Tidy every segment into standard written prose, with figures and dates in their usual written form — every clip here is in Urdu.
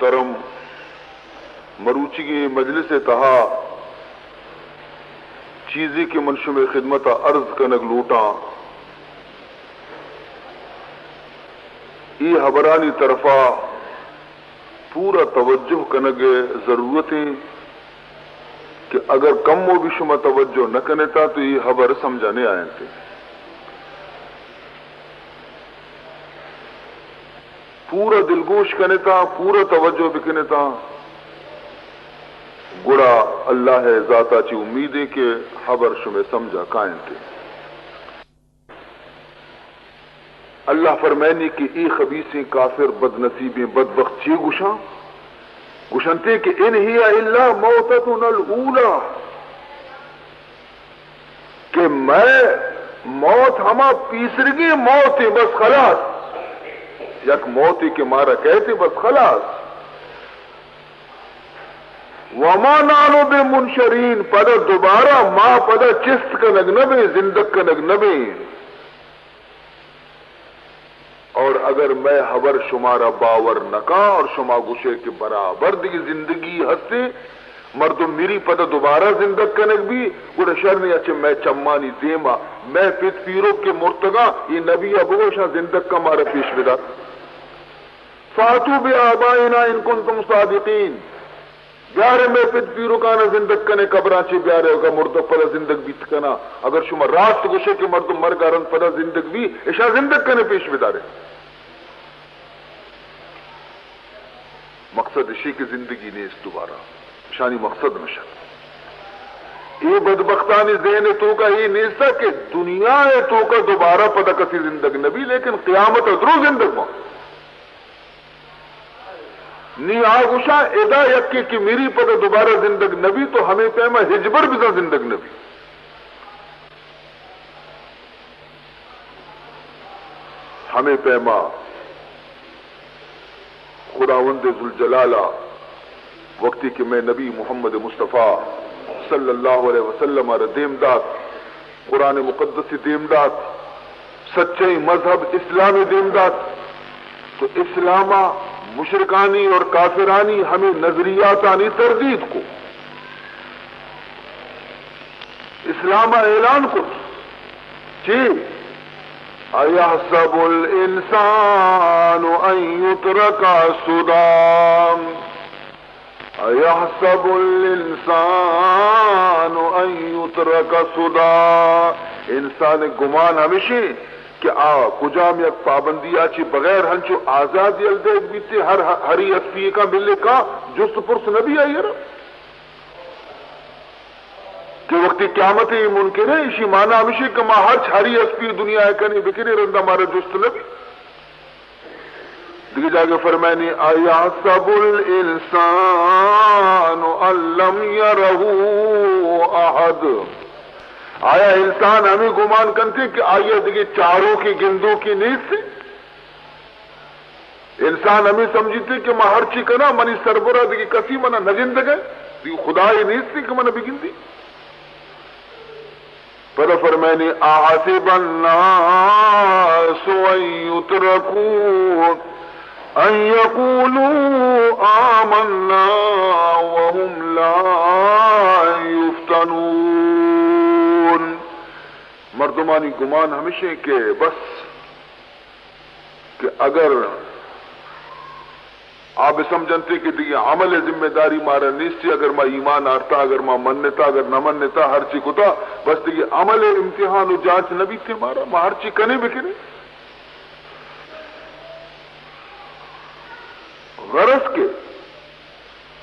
محترم مروچی مجلس تہا چیزی کے منشم خدمت عرض کنگ لوٹاں ای حبرانی طرفا پورا توجہ کنگ ضرورتیں کہ اگر کم و بیشما توجہ نہ کنتا تو یہ خبر سمجھانے آئیں تھے. پورا دلگوش کنتا پورا توجہ بکنتا گڑا اللہ ہے ذاتا چی امید ہے کہ خبر شمیں سمجھا قائم تھے. اللہ فرمائنی کہ ای خبیثیں کافر بدنصیبیں بدبخت چی گشاں گشنتے کہ ان ہی الا موتتنا الاولی کہ میں موت ہما پیسرگی موت ہے بس خلاص یک موت کے مارا کہتے بس خلاص وما نانو بے منشرین پدا دوبارہ ما پدا چست کا نگنبے زندگ کا نگنبے. اور اگر میں خبر شمارا باور نکا اور شما گوشے کے برابر دی زندگی ہستے مردم میری پتہ دوبارہ زندگ کنک بھی گوڑا شرنی اچھے میں چمانی دیما میں پت پیرو کے مرتگا یہ نبی ابوشا زندگ کا مارا پیش بدا فاتو بی آبائنا ان کنتم صادقین بیارے میں پت پیرو کانا زندگ کنے قبرانچے بیارے ہوگا مردہ پدا زندگ بیت کنا اگر شما راست گوشے کے مردم مرگارن پدا زندگ بھی اشا زندگ کنے پیش بدا رہے. مقصد اشی کی زندگی نے اس دوبارہ شانی مقصد نشد یہ بدبختانی ذہن تو کا یہ نیسا کہ دنیا ہے تو کا دوبارہ پدا کسی زندگ نبی لیکن قیامت ادرو زندگ ماں نی آگوشا ادا یکی کہ میری پدا دوبارہ زندگ نبی تو ہمیں پیما ہجبر بزا زندگ نبی ہمیں پیما خداوند ذوالجلالہ وقتی کہ میں نبی محمد مصطفیٰ صلی اللہ علیہ وسلم دیمداد قرآن مقدس دیمداد سچے مذہب اسلامی دیمداد تو اسلامہ مشرکانی اور کافرانی ہمیں نظریاتانی تردید کو اسلامہ اعلان کو چیز اَيَحْسَبُ الْإِنسَانُ أَن يُتْرَكَ سُدًى اَيَحْسَبُ الْإِنسَانُ أَن يُتْرَكَ سُدًى انسان گمان ہمیشہ کہ کجا میں ایک پابندی آچی بغیر ہنچو آزادی الدیگ بیتے ہری اسپی کا ملے کا جست پرس نبی آئی ہے کہ وقتی قیامت ہی ممکن ہے اسی معنی ہمیشہ کہ ماں ہر چھاری اسپی دنیا ہے کنی بکری رندہ مارا جست نبی دیکھ جاگے فرمائنی اَيَحْسَبُ الْإِنسَانُ أَن لَّمْ يَرَهُ أَحَدٌ آیا انسان ہمیں گمان کرتے کہ آئیے دیکھیں چاروں کی گندوں کی نیت سے انسان ہمیں سمجھتے کہ میں ہر چی کنا منی سربرہ دیکھیں کسی منہ نجند گئے دیکھیں خدا ہی نیت سے کہ منہ بگن دی پر فرمائنی اَحَسِبَ النَّاسُ أَن يُتْرَكُوا أَن يَقُولُوا آمَنَّا وَهُمْ لَا يُفْتَنُونَ مردمانی گمان ہمیشہ کہ بس کہ اگر آپ سمجھنتے کہ دیکھیں عمل ذمہ داری مارا نیستی اگر ما ایمان آرتا اگر ما منتا اگر نہ منتا ہر چی کتا بس دیکھیں عمل امتحان و جانچ نبی تھے مارا ما ہر چی کنے بکنے غرض کے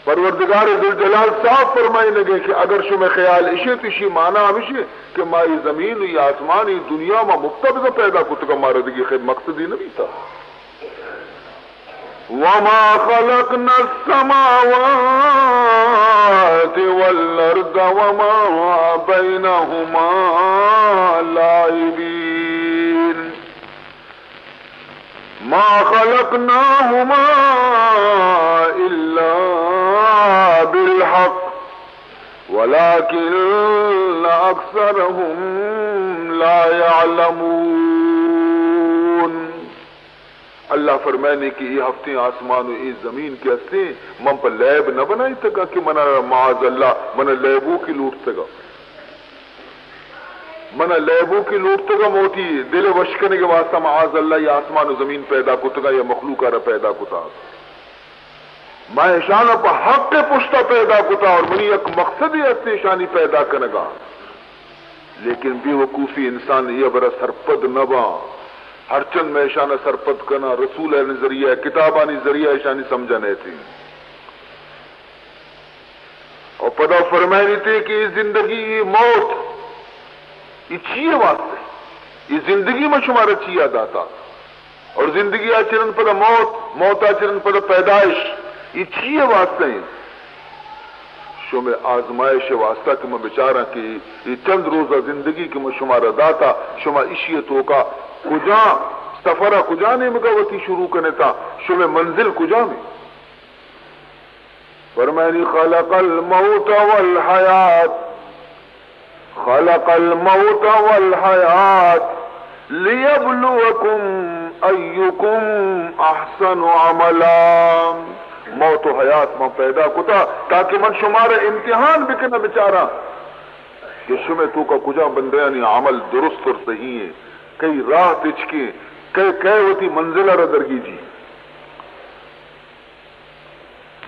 پروردگار ذوالجلال صاف فرمائے لگے کہ اگر شما خیال اشی تشی مانا ہمیشہ کہ مائی زمین یا آسمانی دنیا ما مقتبض پیدا کتا کا مارا دیکھیں خیر مقصدی نبی تھا وَمَا خَلَقْنَا السَّمَاوَاتِ وَالْأَرْضَ وَمَا بَيْنَهُمَا لَاعِبِينَ مَا خَلَقْنَاهُمَا إِلَّا بِالْحَقِّ وَلَكِنَّ أَكْثَرَهُمْ لَا يَعْلَمُونَ اللہ فرمائنے کی یہ ہفتے آسمان و یہ زمین کے ہستے من پر لیب نہ بنائی تگا کہ منا معاذ اللہ منا لیبو کی لوٹ تگا منا لیبو کی لوٹ تگا موتی دل وشکنے کے واسطہ معاذ اللہ یہ آسمان و زمین پیدا کتگا یا مخلوقہ را پیدا کتا میں شانہ پا حق کے پشتہ پیدا کتا اور منی ایک مقصد ہی ہستے شانی پیدا کنگا لیکن بے وقوفی انسان یہ برا سرپد نبا ہر چند میں شانہ سرپد کنا رسول ذریعہ کتابانی ذریعہ شانی سمجھنے تھی اور پدا فرمائنی تھی کہ یہ زندگی یہ موت یہ چیئے واسطے یہ زندگی میں شمارا چیئے داتا اور زندگی آچرن پدا موت آچرن پدا پیدائش یہ چیئے واسطے ہیں شو میں آزمائش واسطہ کہ میں بچارا کہ یہ چند روزہ زندگی کہ میں شمارا داتا شما اشیتوں کا کجا سفرہ کجا نے مگوتی شروع کرنے تا شو میں منزل کجا میں فرمائنی خلق الموت والحیات خلق الموت والحیات لیبلوکم ایکم احسن عملا موت و حیات من پیدا کتا تاکہ من شمار امتحان بکنا بچارا کہ شمع تو کا کجا بندیانی عمل درست اور صحیح ہے کئی راہ تچکے کئی ہوتی منزلہ ردرگی جی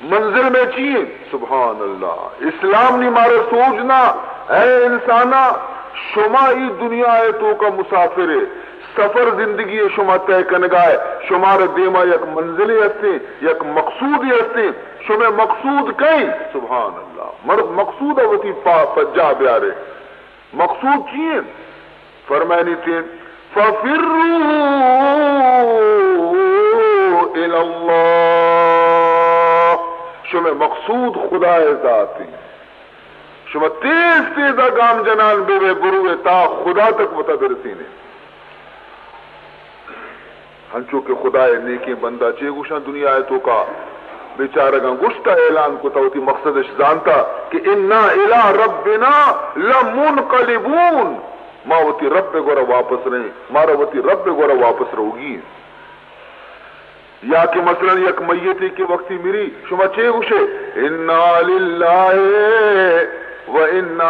منزل میں چیئے سبحان اللہ اسلام نہیں مارے سوچنا اے انسانا شما ای دنیا ہے تو کا مسافر ہے سفر زندگی شما طے کنگائے شمار دیما یک منزلی ہستے یک مقصودی ہستے شما مقصود کئی سبحان اللہ مرد مقصود ہوتی پجا بیارے مقصود چیئے فرمائنی تھی فَفِرُّوا إِلَى اللَّهِ شما مقصود خدا ذاتی شما تیز تیزا گام جنان بے بروے تا خدا تک وطا برسینے ہنچو کہ خدا نیکی بندہ چے گوشاں دنیا ہے تو کا بیچارگاں گشتا اعلان کو تاوتی مقصدش جانتا کہ انا الى ربنا لمنقلبون ما وتی رب گورا واپس رہے مارا وتی رب گورا واپس رہوگی یا کہ مثلا یک میتی کی وقتی میری شما چے گوشے انا للہ و انا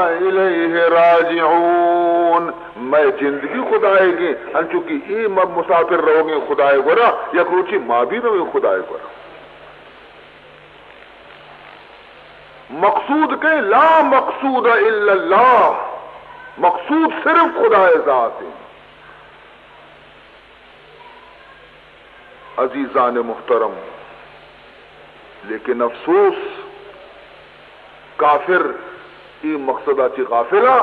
الیہ راجعون میں زندگی خدائے گی انچوکی ای مسافر رہو گے خدائے گورا یا کروچی ماں بھی رہو گے خدائے گورا مقصود کہ لا مقصود الا اللہ مقصود صرف خدا ذات ہے عزیزان محترم لیکن افسوس کافر ای مقصدہ چی غافلہ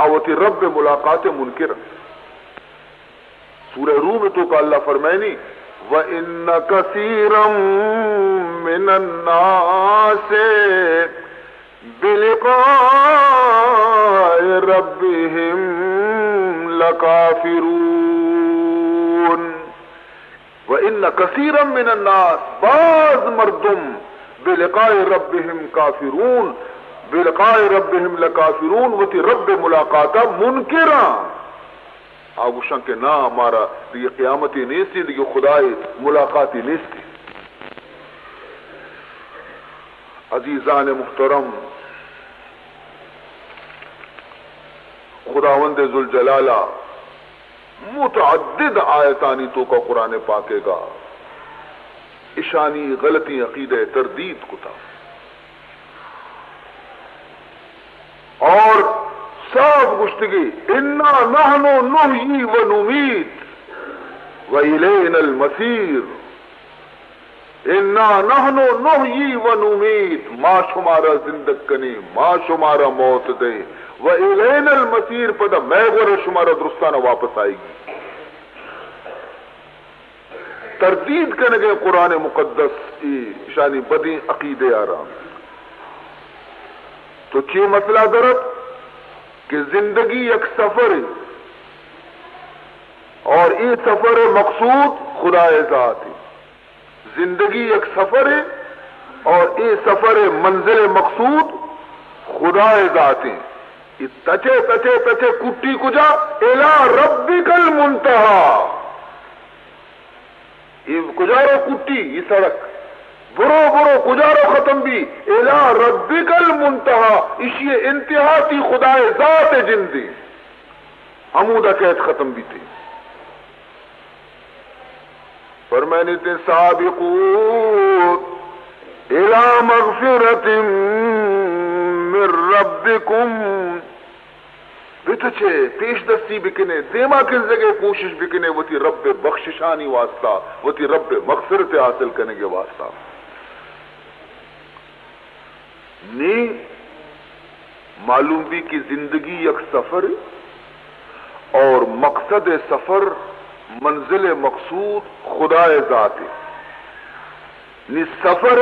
آوتی رب ملاقات منکر سورہ روم تو کا اللہ فرمائنی وَإِنَّ كَثِيرًا مِّنَ النَّاسِ بِلِقَاءِ رَبِّهِمْ لَكَافِرُونَ وَإِنَّ كَثِيرًا مِّنَ النَّاسِ بعض مردم بِلِقَاءِ رَبِّهِمْ كَافِرُونَ بِلِقَاءِ رَبِّهِمْ لَكَافِرُونَ وَتِ رب ملاقاتا منکران آگوشن کہ نا ہمارا یہ قیامتی نیستی دیکھ خدای ملاقاتی نیستی عزیزان محترم خداوند ذوالجلالہ متعدد آیتانی تو کا قرآن پاکے گا اشانی غلطی عقیدہ تردید کتا اور صاف گشتگی انا نحن نحیی و نمیت و الینا المصیر انا نحن نحیی و نمیت ما شمارا زندگ کنی ما شمارا موت دے و الینا المصیر پدا میں گورا شمارا درستانہ واپس آئے گی تردید کرنے گئے قرآن مقدس شانی بدی عقیدے آرام تو چی مسئلہ درد کہ زندگی ایک سفر ہے اور یہ سفر مقصود خدا ذات ہے زندگی ایک سفر ہے اور یہ سفر منزل مقصود خدا ذات ہے یہ تچے تچے تچے کٹی کجا الی ربک المنتہا یہ کجارو کٹی یہ سڑک برو برو کجارو ختم بھی الا ربک المنتہا اسی انتہا تھی خدا ذات جندی حمودہ قید ختم بھی تھی فرمائنی تے سابقوا الى مغفرت من ربکم بتچے پیش دستی بکنے دیما کس جگہ کوشش بکنے وہ تھی رب بخششانی واسطہ وہ تھی رب مغفرت حاصل کرنے کے واسطہ نی معلوم بھی کہ زندگی ایک سفر اور مقصد سفر منزل مقصود خدا ذات ہے نی سفر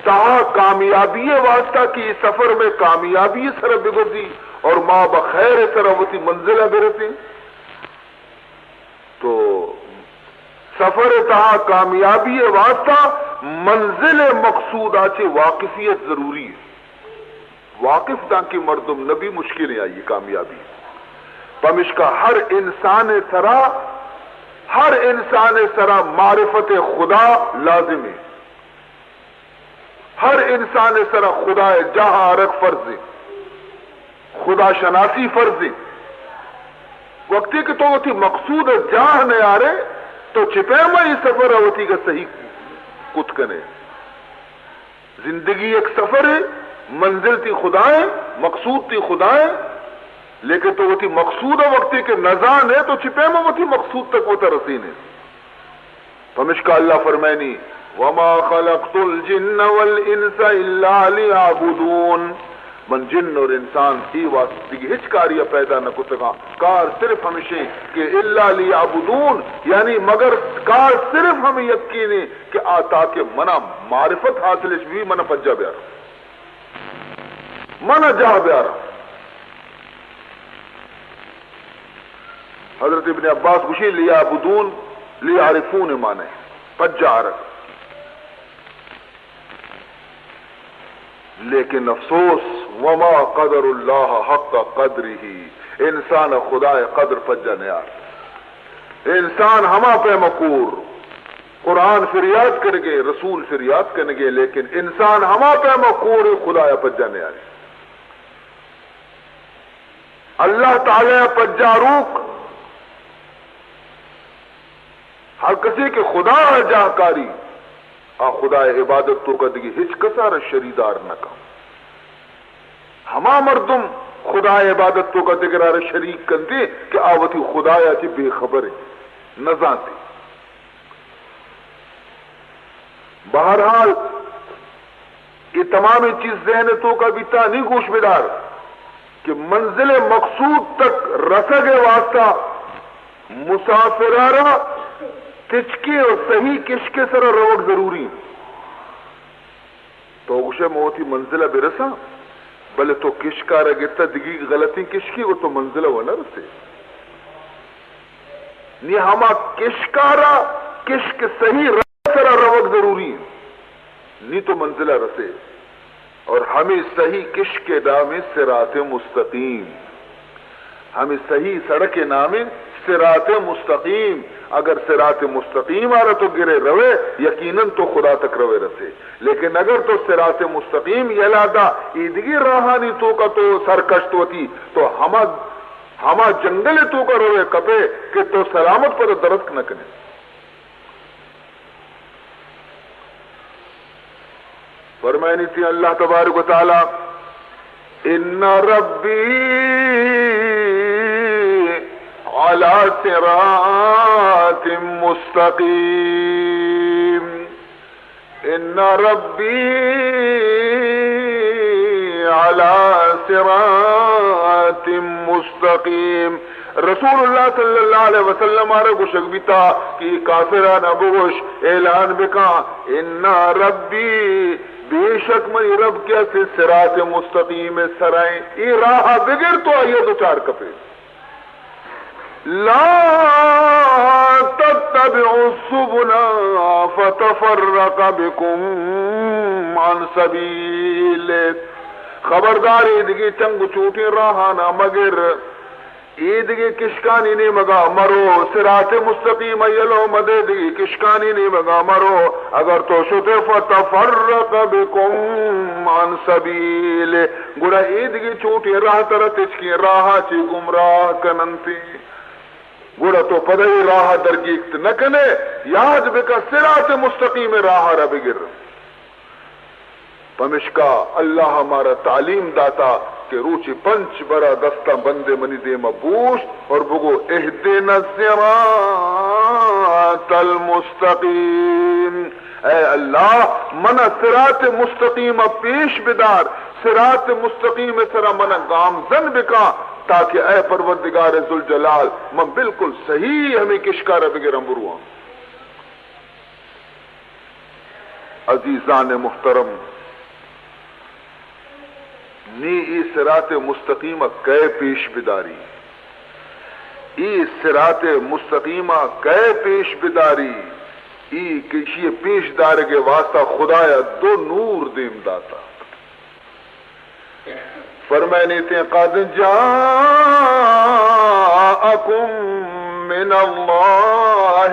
تہا کامیابی واسطہ کی سفر میں کامیابی سر بگردی اور ماں بخیر سروتی منزلہ برسی تو سفر تہا کامیابی واسطہ منزل مقصود آچے واقفیت ضروری ہے واقف تاکہ مردم نبی مشکلیں آئی کامیابی پمش کا ہر انسان سرا معرفت خدا لازم ہے ہر انسان سرا خدا جہاں رکھ فرض ہے خدا شناسی فرض ہے وقتی کہ تو وہ تھی مقصود جاہ نہ آرے تو چھپے میں یہ سفر ہوتی کا صحیح کت کنے زندگی ایک سفر ہے منزل تھی خدائیں مقصود تھی خدائیں لیکن تو وہ تھی مقصود وقتی کے نزان ہے تو چھپے میں وہ تھی مقصود تک وہ ترسین ہے فمشکا اللہ فرمائنی وما خلقت الجن والانس الا ليعبدون من جن اور انسان ہی واسطے کی ہچ کاریہ پیدا نہ کتگا کار صرف ہمیشہ کہ الا لیعبدون یعنی مگر کار صرف ہمیں یقین ہے کہ آتا کہ منا معرفت حاصل بھی منا پجا بیارا منا جا بیارا حضرت ابن عباس گوشی لیعبدون لیعرفون مانے پجا عرق لیکن افسوس وما قدر اللہ حق قدرہ انسان خدا قدر پجا نیار انسان ہما پہ مقور قرآن فریاد کرگے رسول فریاد کرنگے لیکن انسان ہما پہ مقور خدا پجا نیار اللہ تعالی پجا روک ہر کسی کے خدا جاکاری خدا عبادت تو کا دیگی ہچ کسار شریدار نہ کام ہما مردم خدا عبادت تو کا دگرار شریک کندے کہ آوتی خدا یا چی بے خبر ہے نزانتے بہرحال یہ تمام چیز ذہن تو کا بیتا نہیں گوش بدار کہ منزل مقصود تک رسگ واسطہ مسافرارہ کچکے اور صحیح کشکے سر روک ضروری تو اسے موتی منزلہ بے رسا بلے تو کشکا رگتا دگی غلطی کشکی وہ تو منزلہ وہ نہ رسے نی ہما کشکارا کشک صحیح سر روک ضروری نی تو منزلہ رسے اور ہمیں صحیح کشک کے نام صراط مستقیم ہمیں صحیح سڑک کے نام صراط مستقیم اگر صراط مستقیم آ رہا تو گرے روے یقیناً تو خدا تک روے رسے لیکن اگر تو صراط مستقیم یلادا ایدگی راہانی تو کا تو سرکشت ہوتی تو ہما جنگل تو کا روے کپے کہ تو سلامت پر درست نہ کرے فرمائنی تھی اللہ تبارک و تعالی ان ربی على صراط مستقيم ان ربي على صراط مستقيم رسول اللہ صلی اللہ علیہ وسلم آرہ گوشک بیتا کہ کافران ابوش اعلان بکا ان ربی بے شک منی رب کیا سے صراط مستقیم سرائیں ای راہ بگر تو آئیے دو چار کپے لا تتبعوا السبل فتفرق بكم عن سبيله خبرداری دیگی چنگ چوٹی راہانا مگر ایدگی کشکانی نے مگا مرو صراط مستقیم ایلو مددگی کشکانی نے مگا مرو اگر تو شتے فتفرق بکم عن سبیل گوڑا ایدگی چوٹی راہ ترتچ کی راہ چی گمراہ کننتی گوڑا تو پدئی راہ درگیکت نکنے یاد بکا صراط مستقیم راہ را بگر پمشکا اللہ ہمارا تعلیم داتا کہ روچی پنچ برا دستہ بندے منی دے مبوش اور بگو اہدنا الصراط المستقیم اے اللہ منا صراط مستقیم پیش بدار صراط مستقیم سرا منا گامزن بکا تاکہ اے پروردگار ذوالجلال من بالکل صحیح ہمیں کشکارہ بگرم بروان. عزیزان محترم نی ای صراط مستقیمہ کئے پیش بداری ای صراط مستقیمہ کئے پیش بداری ای کشی پیش دار کے واسطہ خدایا دو نور دیم داتا فرمائنی تھے قد جاءکم من اللہ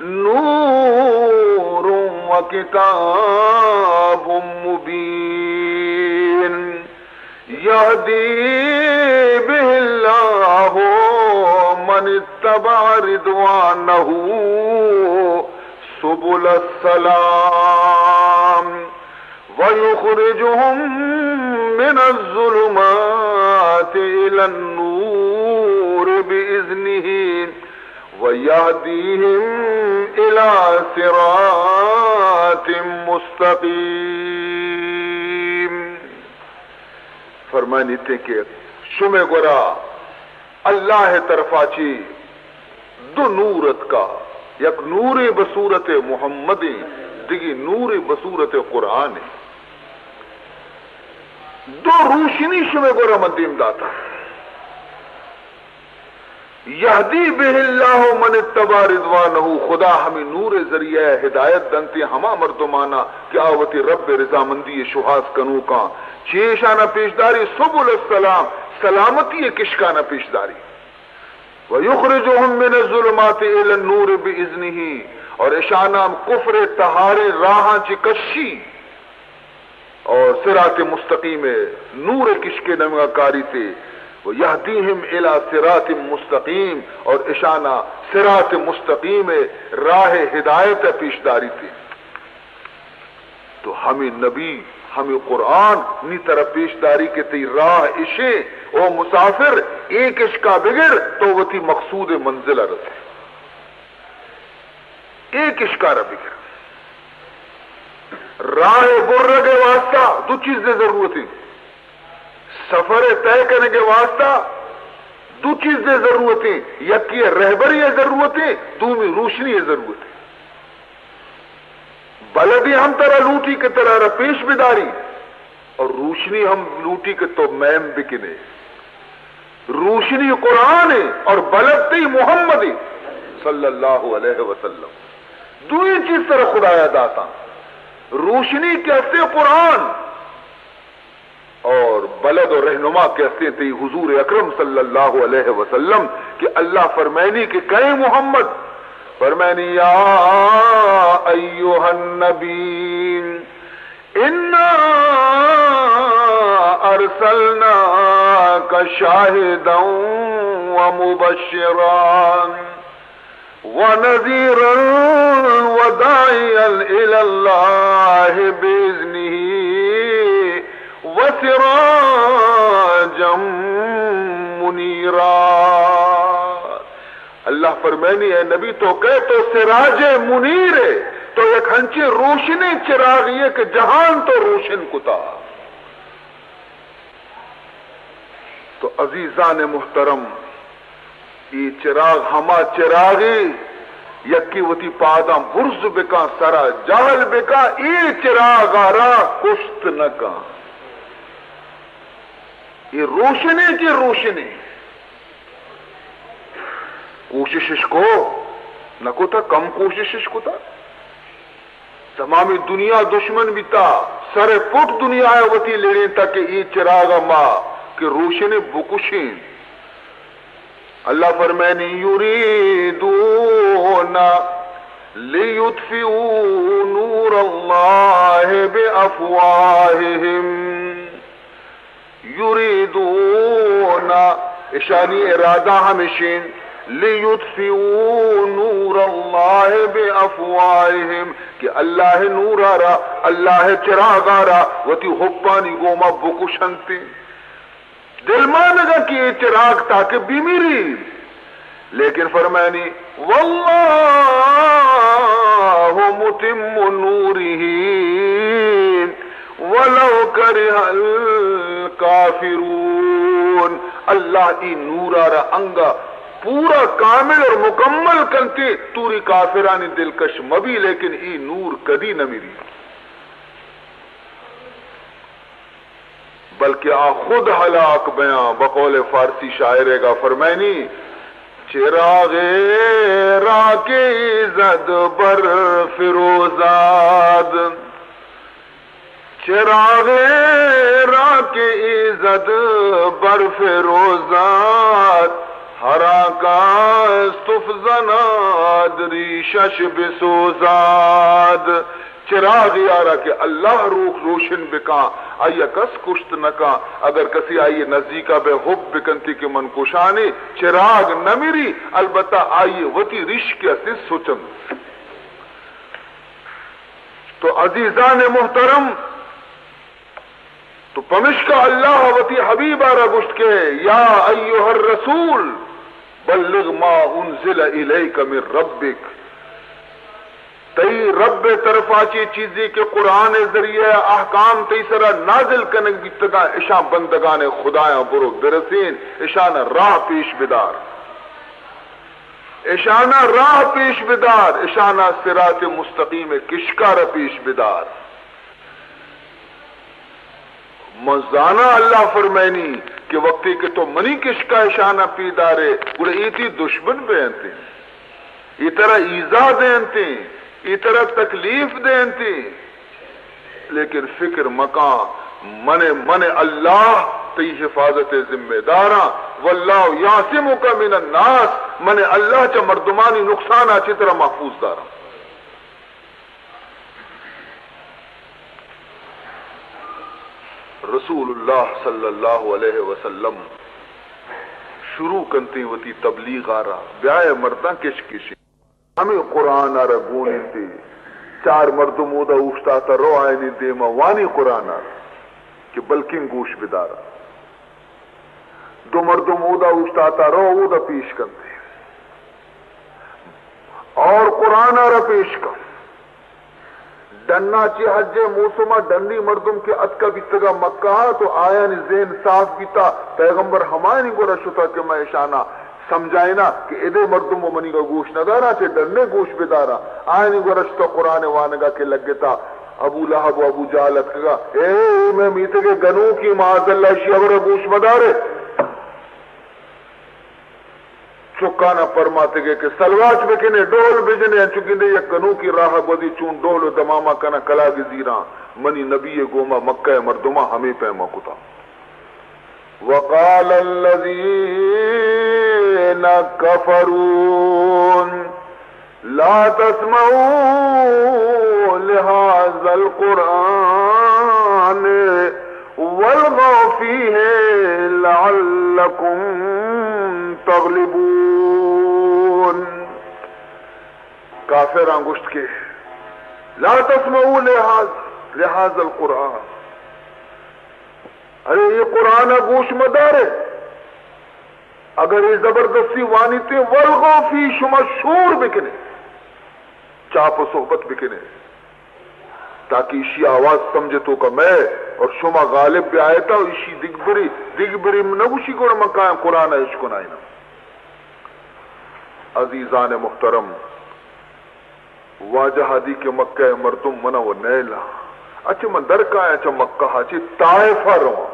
نور و کتاب مبین یہدی بہ اللہ من اتبع رضوانہ سبل السلام ویخرجہم من الظلمات الى النور بإذنہ وَيَهْدِيهِمْ إِلَى صِرَاطٍ مُسْتَقِيمٍ فرمانی تھے کہ شمع گورا اللہ طرفا چی دو نورت کا یک نور بصورت محمد دیگی نور بصورت قرآن دو روشنی شمع گورا مدیم داتا یہدی بہ اللہ من اتبع رضوانہ خدا ہمیں نور ذریعہ ہدایت دنتے ہما مردمانا کہ آوتی رب رضامندی شہاز کنو کا چیشانہ پیشداری سبل السلام سلامتی کشکانہ پیشداری ویخرجہم من الظلمات الى النور بإذنہ اور اشانہ کفر تہارے راہاں چی کشی اور صراط مستقیم نور کشکے نمگا کاری تے وَيَهْدِيهِمْ إِلَى صِرَاطٍ مُسْتَقِيمٍ اور اشانہ صراط مستقیم راہ ہدایت پیشداری تھی. تو ہمیں نبی ہمیں قرآن نی طرح پیشداری کے تی راہ اشے او مسافر ایک اشکا بگر تو وہ تی مقصود منزل رسے ایک اشکا بگر راہ برہ کے واسطہ دو چیزیں ضرورت ہیں سفر طے کرنے کے واسطہ دو چیزیں ضرورتیں یکی رہبری ضرورتیں دومی روشنی ضرورتیں بلدی ہم طرح لوٹی کے طرح پیش بداری اور روشنی ہم لوٹی کے تو میم بکنے روشنی قرآن ہے اور بلدی محمد صلی اللہ علیہ وسلم دوئی چیز طرح خدایا داتا روشنی کیسے قرآن اور بلد و رہنما کہتے تھے حضور اکرم صلی اللہ علیہ وسلم کہ اللہ فرمائنی کہ کہیں محمد فرمائنی یا ایوہ النبی انا ارسلناک شاہدا ومبشرا ونذیرا وداعیا الی اللہ باذنہ وَسِرَاجًا مُنِيرًا اللہ فرمانی ہے نبی تو کہے تو سراج منیر ہے تو ایک ہنچی روشنی چراغی ہے کہ جہان تو روشن کتا. تو عزیزان محترم یہ چراغ ہما چراغی یکی وتی پادا برز بکا سرا جہل بکا ای چراغ آرا کشت نکا یہ روشنی کی روشنی کوشش کو نہ کو تھا کم کوشش کو تھا تمامی دنیا دشمن بھی تھا سر پٹ دنیا ہے وتی لینے تک یہ چراغ ماں کہ روشنی بکشیں اللہ فرمانی یریدون لیطفئوا نور اللہ بافواہہم، یریدون اشانی ارادہ ہمیشین، لیطفئوا نور اللہ بافواہہم کہ اللہ نور آرا، اللہ چراغ آرا وتی حبانی گوما بکشنتے دل مانگا کہ یہ چراغ تاکہ بیمیری، لیکن فرمانی واللہ متم نورہ ولو کرہ الکافرون، اللہ ای نورارا انگا پورا کامل اور مکمل کنتے توری کافرانی دلکش مبی، لیکن ای نور کدی نہ میری، بلکہ خود ہلاک بیاں بقول فارسی شاعرے گا فرمائنی چراغ را کے زد بر فروزاد، چراغ را کے زد بر فروزاد، ہرا کا استفزناد ریشش بسوزاد، چراغ یارا کہ اللہ روح روشن بکا آئیے کس کشت نکا، اگر کسی آئیے نزدیکا بے حب بکنتی کے من کشانے چراغ نہ میری، البتہ آئیے وتی رشک سے سوچن۔ تو عزیزان محترم، تو پمشکا اللہ وتی حبیب آرہ گشت کے یا ایوہ الرسول بلغ ما انزل الیک من ربک، تئی رب طرفا چی چیزی کے قرآن ذریعے احکام تی سرا نازل کنگ بیتگا اشان بندگان خدایاں برو برسین، اشان راہ پیش بدار، اشانہ راہ پیش بدار، اشانہ صراط مستقیم کشکار پیش بدار۔ مزانا اللہ فرمینی کہ وقتی کہ تو منی کشکا اشانہ پیدارے گوڑے ایتی دشمن بینتے، ای طرح ایزا دینتے، ای طرح تکلیف دینتی، لیکن فکر مکان من اللہ تی حفاظت ذمہ داراں، واللہ یعصمک من الناس، من اللہ چا مردمانی نقصان اچھی طرح محفوظ داراں۔ رسول اللہ صلی اللہ علیہ وسلم شروع کنتی وتی تبلیغ آرہ بیائے مرداں کش کشی، ہمیں قرآن آرہ گونی تی، چار مردم اودا اوشتا تا رو آئینی دیما وانی قرآن آرہ کہ بلکن گوش بدارا، دو مردم اودا اوشتا تا رو اودا پیش کنتے اور قرآن آرہ پیش کن، ڈننا چی حج موسمہ ڈنی مردم کے اتکا بیتگا مکہ تو آیا نی ذہن صاف بیتا، پیغمبر ہمائے نہیں گورا شتا کہ میں اشانہ سمجھائے نا کہ ادھے مردم و منی کا گوش نہ دارا چھے ڈرنے گوش بدارا، آئے نہیں گورشتا قرآن وانگا کے لگتا ابو لہب و ابو جالت کہا اے میں میتے کے گنوں کی معاذ اللہ شیعور گوش مدارے، چکانا پرماتے گئے کہ سلواچ بکنے ڈول بجنے چکے دے یک گنوں کی راہ گوزی چون ڈول و دماما کنا کلا گزیران منی نبی گوما مکہ مردمہ ہمیں پیما کتا۔ وقال الذين كفروا لا تسمعوا لهذا القرآن والغوا فيه لعلكم تغلبون، کافر انگشت کے لا تسمعوا لهذا القرآن، ارے یہ قرآن گوش مدارے، اگر یہ زبردستی وانی تے والغوا فی شما شور بکنے، چاپ و صحبت بکنے، تاکہ اسی آواز سمجھے تو کا میں اور شما غالب بھی آئے تھا، اسی دگبری نگوشی گوڑا مکائیں قرآن عشق نائنا۔ عزیزان محترم، واجہ دی کے مکہ مردم منا و نیلا اچھا من درکایا چا مکہ چی طائفہ رواں،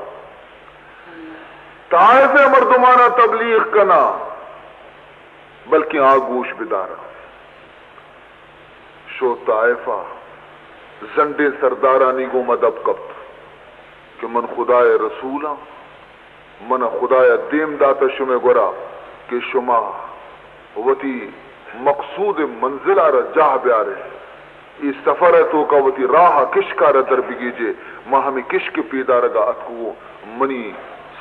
طائفہ مردمانہ تبلیغ کنا بلکہ آگوش بدارا، شو طائفہ زنڈے سردارانی گو مدب کبت کہ من خدای رسولا من خدای دیم داتا شمع گورا کہ شما وتی مقصود منزل آرہ جاہ بیارے اس سفر ہے تو کا وتی راہ کشکا در بگیجے ماں ہمیں کشک پیدا رگا اتکو منی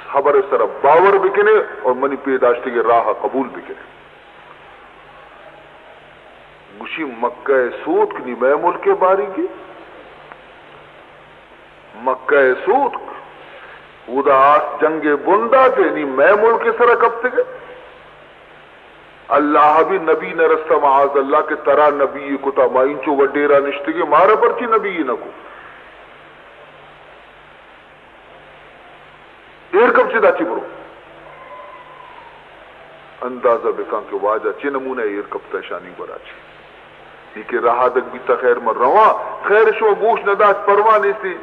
خبر سر باور بکنے اور منی پیداشتی کے راہ قبول بکنے گوشی مکہ سود کنی میں ملک باری کی مکہ سود ادا آس جنگ بندہ کے نی میں ملک سر کب سے گئے اللہ بھی نبی نے رستہ معاذ اللہ کے ترا نبی کتا مائنچو وڈیرا نشتگی مارا پرچی نبی نکو ایر کب چی دا چی برو اندازہ بکان کے واجہ چی نمونہ ایر کب تیشانی برا چی یہ کہ رہا دک بیتا خیر مر رواں خیر شو گوش نداش پروانی سی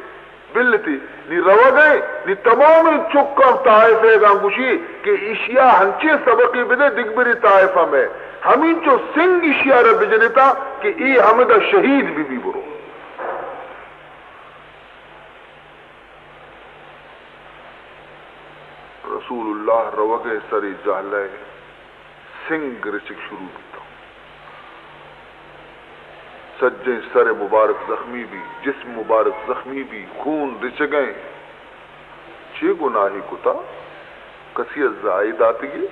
بل تھی نی روا گئے نی تمام چکا طائفے گا گوشی کہ اشیاء ہنچے سبقی بدے دگبری طائفہ میں ہمیں جو سنگ اشیاء رہ بجنتا کہ ای حمدہ شہید بھی برو رسول اللہ روا گئے سری جہلے سنگ رچک شروع بیتا سجیں سر مبارک زخمی بھی جسم مبارک زخمی بھی خون رچ گئے چھ گناہی کتا کسی زائد آتگی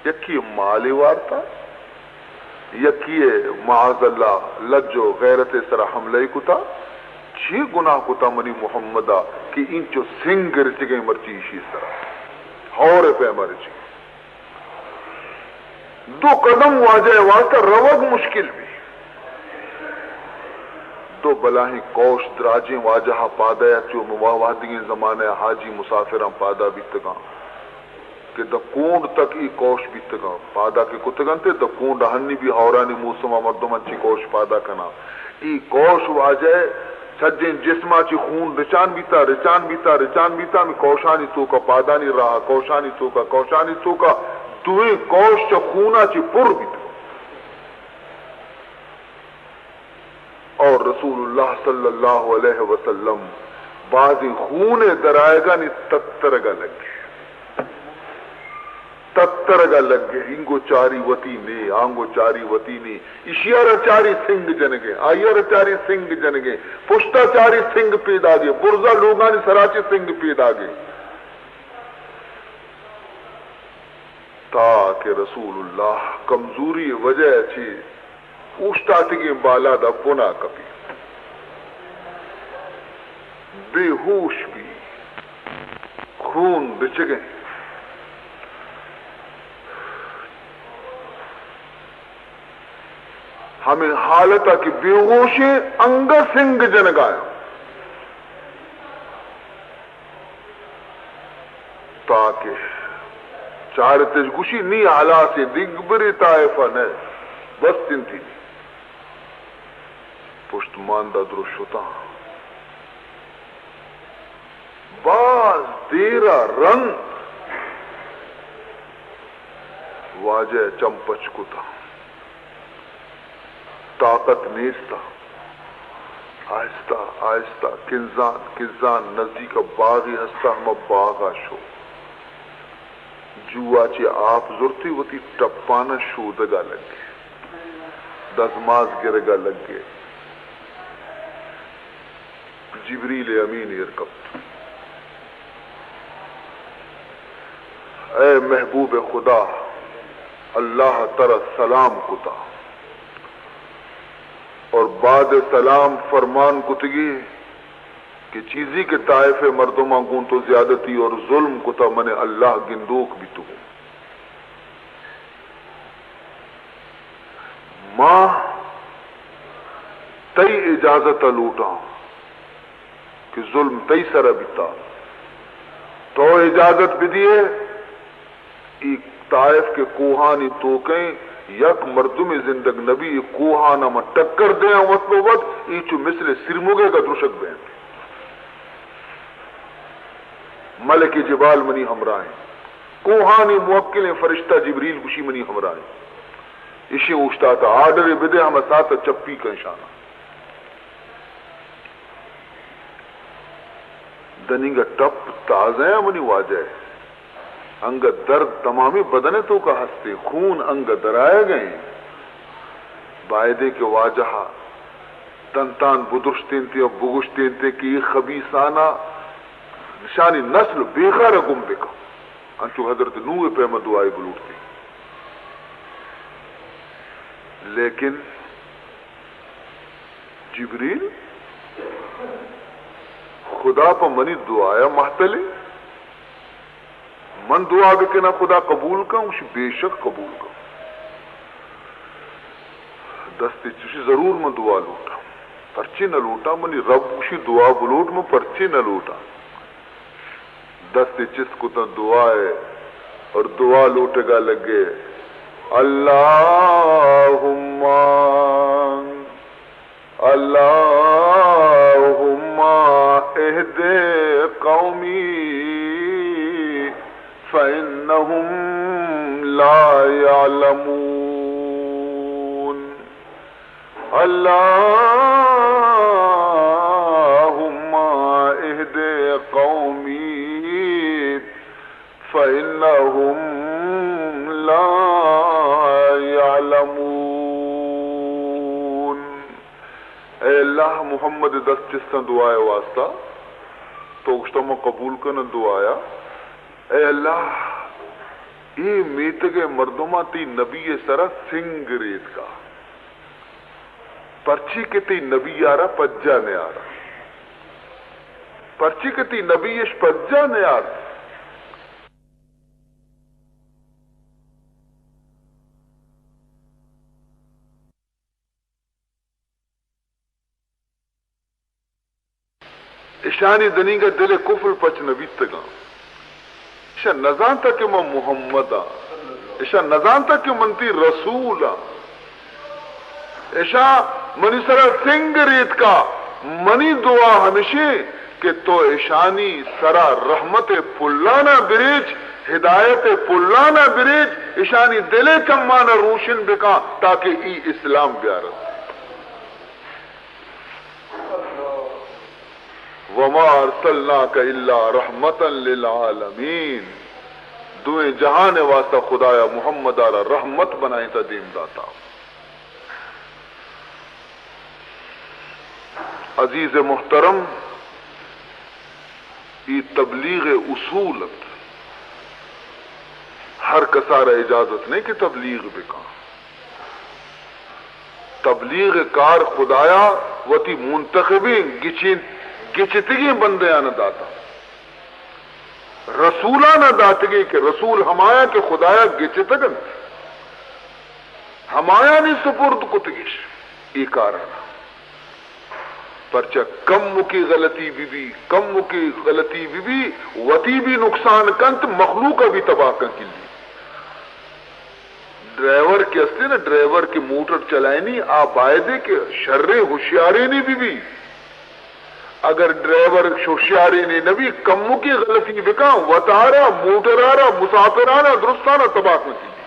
یکی مالی وارتا یکی معاذ اللہ لجو غیرت سر حملے کتا چھ گناہ کتا منی محمدہ کہ انچو سنگ رچ گئے مرچی اسی سر ہور پہ مرچی دو قدم واجہ واسطہ روگ مشکل بھی دو بلاہیں کوش دراجیں واجہ پادا چو مواوادی زمانے حاجی مسافران پادا بیتگاں کہ دا کونڈ تک ای کوش بیتگاں پادا کے کتگاں تے دا کونڈ ہنی بھی ہورانی موسمہ مردمان چی کوش پادا کنا ای کوش واجہ سجیں جسمہ چی خون رچان بیتا میں کوشانی تو کا پادانی رہا کوشانی تو کا دوئے کوش چا خونا چی پر بیتا اور رسول اللہ صلی اللہ علیہ وسلم بعضی خون درائے گا نی تترگا لگ گے انگو چاری وطی نے آنگو چاری وطی نے اشیار چاری سنگ جنگے آئیر چاری سنگ جنگے پشتا چاری سنگ پیدا گے برزا لوگانی سراچی سنگ پیدا گے تاکہ رسول اللہ کمزوری وجہ اچھی اوشتاتگی بالا دا پنا کپی بے ہوش بھی خون بچ گئے ہمیں حالت کی بے ہوشی انگ سنگ جنگایا تاکہ چار تجگوشی نی علا سے دگبری طائفہ نے بس تین تھی پشت ماندہ درست ہوتا باز دیرا رنگ واجہ چمپچ کو تھا طاقت نیستا آہستہ آہستہ کنزان نزدیک باغی ہستا ہم باغا شو جوا چی آپ زورتی ہوتی ٹپانا شو دگا لگے دزماز گرگا لگ گئے جبریل امین ارکب اے محبوب خدا اللہ ترى سلام کتا اور بعد سلام فرمان کتگی کہ چیزی کے طائف مردمہ گون تو زیادتی اور ظلم کتا من اللہ گندوک بھی تو ماں تئی اجازت لوٹا کہ ظلم تئی سر بیتا تو اجازت بھی دیے ایک طائف کے کوہانی توکیں یک مردم زندگ نبی کوہانا میں ٹکر دیں وقت وقت ایچو مثل سرمگے کا درشک بین ملک جبال منی ہمراہیں کوہانی موکلیں فرشتہ جبریل گوشی منی ہمراہیں اسی اوشتا تھا آڈر بدے ہم ساتھ چپی کا نشانہ دنگا ٹپ تازہ منی واجہ انگ درد تمامی بدن تو کا ہستے خون انگ درائے گئے بائدے کے واجہا تنتان بدرشتین تھی اور بگشتین تھے کہ یہ خبیثانہ نشانی نسل بیخار گم بکا انچو حضرت نوح پیمہ دعائی بلوٹتی لیکن جبریل خدا پا منی دعایا محتلی من دعا بکنا خدا قبول کا اسی بے شک قبول کا دستے چوشی ضرور من دعا لوٹا پرچی نہ لوٹا منی رب اسی دعا بلوٹ میں پرچی نہ لوٹا دستے چس کو تا دعا ہے اور دعا لوٹے گا لگے اللہم اللہم اہد قومی فإنهم لا يعلمون اللهم اهد قومي فإنهم لا يعلمون اے اللہ محمد دست چستن دعائے واسطہ تو اگشتما قبول کرنا دعایا اے اللہ یہ میتگے مردمہ تی نبی سرا سنگ ریت کا پرچی کے تی نبی آرہ پجا نے آرہ پرچی کے تی نبی اش پجا نے آرہ اشانی دنی کا دل کفر پچ نبی تگا ایشا نزان تا کہ میں محمد ایشا نزان تا کہ منتی رسول ایشا منی سرا سنگ ریت کا منی دعا ہمیشہ کہ تو ایشانی سرا رحمت پلانا بریج ہدایت پلانا بریج ایشانی دل چمانا روشن بکا تاکہ ای اسلام بیارت وما ارسلناک الا رحمتا للعالمین دوئے جہان واسطہ خدایا محمد آرہ رحمت بنائی تا دیم داتا عزیز محترم یہ تبلیغ اصولت ہر کسارہ اجازت نہیں کہ تبلیغ بکا تبلیغ کار خدایا وتی منتخبین گچتگی بندے آنا داتا رسولانہ داتگی کہ رسول ہمایا کہ خدایا گچتگن ہمایا نہیں سپرد کتگیش ای کارانا پرچہ کم کی غلطی بھی کم کی غلطی بھی وتی بھی نقصان کنت مخلوق بھی تباہ کن کی لی ڈرائیور کے استے نا ڈرائیور کی موٹر چلائنی آپ آئے دے کہ شر ہوشیاری نہیں بھی اگر ڈرائیور ہوشیاری نہیں نبی کمو کی غلطی بکا وطارا موٹرارا مسافرانہ درستانہ تباہ کن کی لی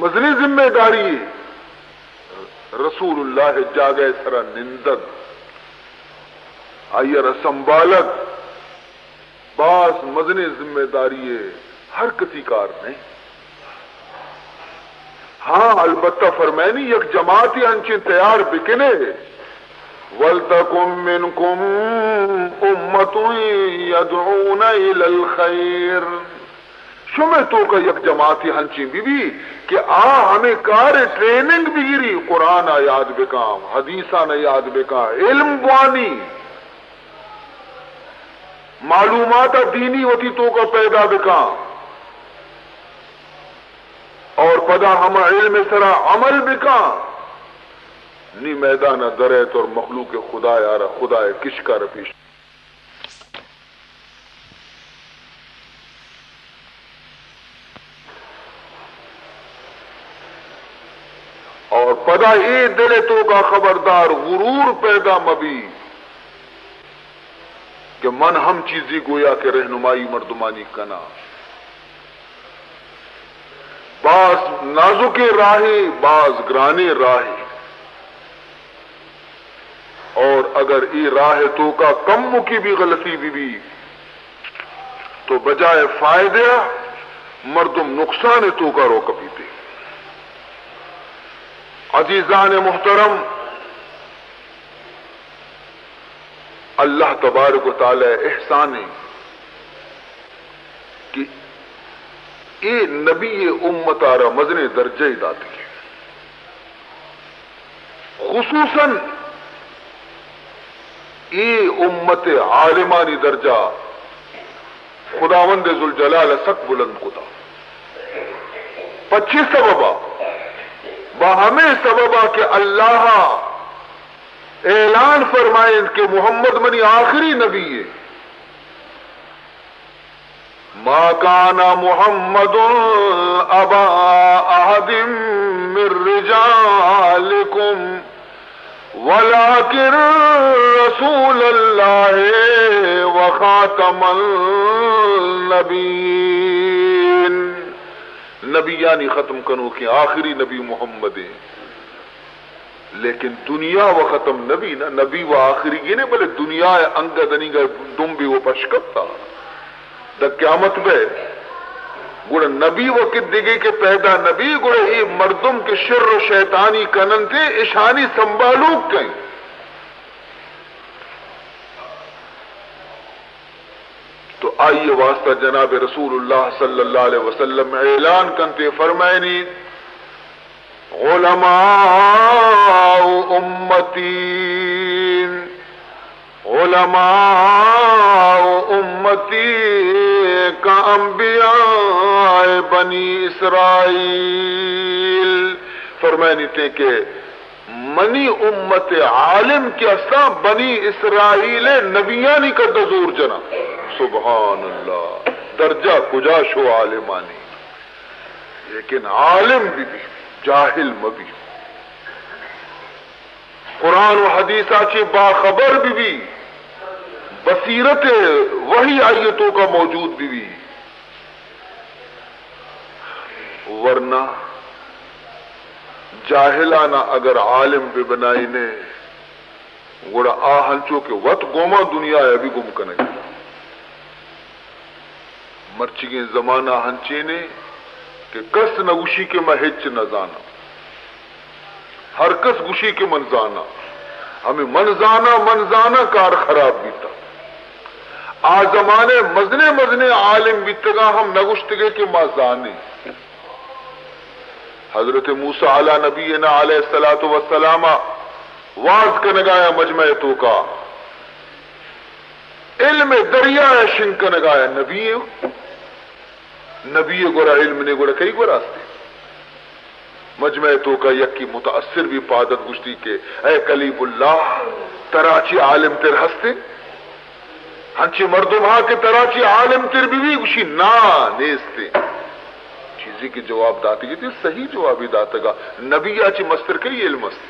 مزنی ذمہ داری رسول اللہ جاگے سرا نندد آئیر سنبالت باس مزنی ذمہ داری ہر کسی کار نہیں ہاں البتہ فرمینی یک جماعتی ہنچیں تیار بکنے وَلْتَكُمْ مِنْكُمْ أُمَّةٌ يَدْعُونَ إِلَى الْخَيْرِ شمع تو کا یک جماعتی ہنچیں بھی کہ ہمیں کار ٹریننگ بھی گری قرآن یاد بکام حدیثان یاد بکام علم بوانی معلومات دینی ہوتی تو کا پیدا بکام اور پدا ہم علم سرا عمل بکام نی میدان درت اور مخلوق خدا یارا خدا کش کا رفیش اور پدا ای دل تو کا خبردار غرور پیدا مبی کہ من ہم چیزی گویا کہ رہنمائی مردمانی کنا بعض نازک راہیں بعض گرانے راہیں اور اگر ای راہ تو کا کم کی بھی غلطی بھی تو بجائے فائدہ مردم نقصان تو کا رو کپیتے. عزیزان محترم، اللہ تبارک و تعالی احسان ہے کہ اے نبی امت آرہ مزن درجہ داتی ہے. خصوصاً اے امت عالمانی درجہ خداوند ذوالجلال سک بلند خدا 25 سببا باہمیں سببا کہ اللہ اعلان فرمائیں کہ محمد منی آخری نبی ہے. ما کان محمد ابا احد من رجالکم ولکن رسول اللہ وخاتم النبیین. نبی یعنی ختم کنو کہ آخری نبی محمد ہے، لیکن دنیا و ختم نبی نا، نبی و آخری یہ نہیں بلے دنیا انگدنی گئے دم بھی وہ پشکتا دا قیامت بے گوڑا نبی وقت دیگے کے پیدا نبی گوڑا یہ مردم کے شر و شیطانی کنن تھے اشانی سنبھالوک کہیں. تو آئیے واسطہ جناب رسول اللہ صلی اللہ علیہ وسلم اعلان کنتے فرمائنی علماء امتی علماء امتی کا انبیاء بنی اسرائیل. فرمائنی تھے کہ منی امت عالم کے اساں بنی اسرائیل نبیانی کا دزور جنا. سبحان اللہ، درجہ کجا شو عالمانی، لیکن عالم بھی جاہل مبی، قرآن و حدیث آچے باخبر بھی بصیرت وہی آیتوں کا موجود بھی ورنہ جاہلانہ اگر عالم بھی بنائی نے گوڑا ہنچو کے وط گوما دنیا ہے ابھی گم کنے گا. مرچگیں زمانہ ہنچے نے کہ کس نگوشی کے مہچ نہ زانا، ہر کس گوشی کے منزانا، ہمیں منزانا کار خراب بیتا. آج زمانے مزنے عالم بیتگا ہم نگوشتگے کے مازانے. حضرت موسیٰ علی نبینا علیہ السلام واز کا نگایا مجمع تو کا علم دریا شن کا نگایا نبی گورا علم نے گورا کئی گورا آستے مجمع تو کا یکی متاثر بھی پادت گشتی کے اے کلیم اللہ تراچی عالم تر ہستے ہنچی مردم ہاں کے تراچی عالم تر بھی گشی نا نیستے چیزی کی جواب داتی گئی تھی صحیح جوابی داتا گا نبی آچی مستر کئی علم ہستے.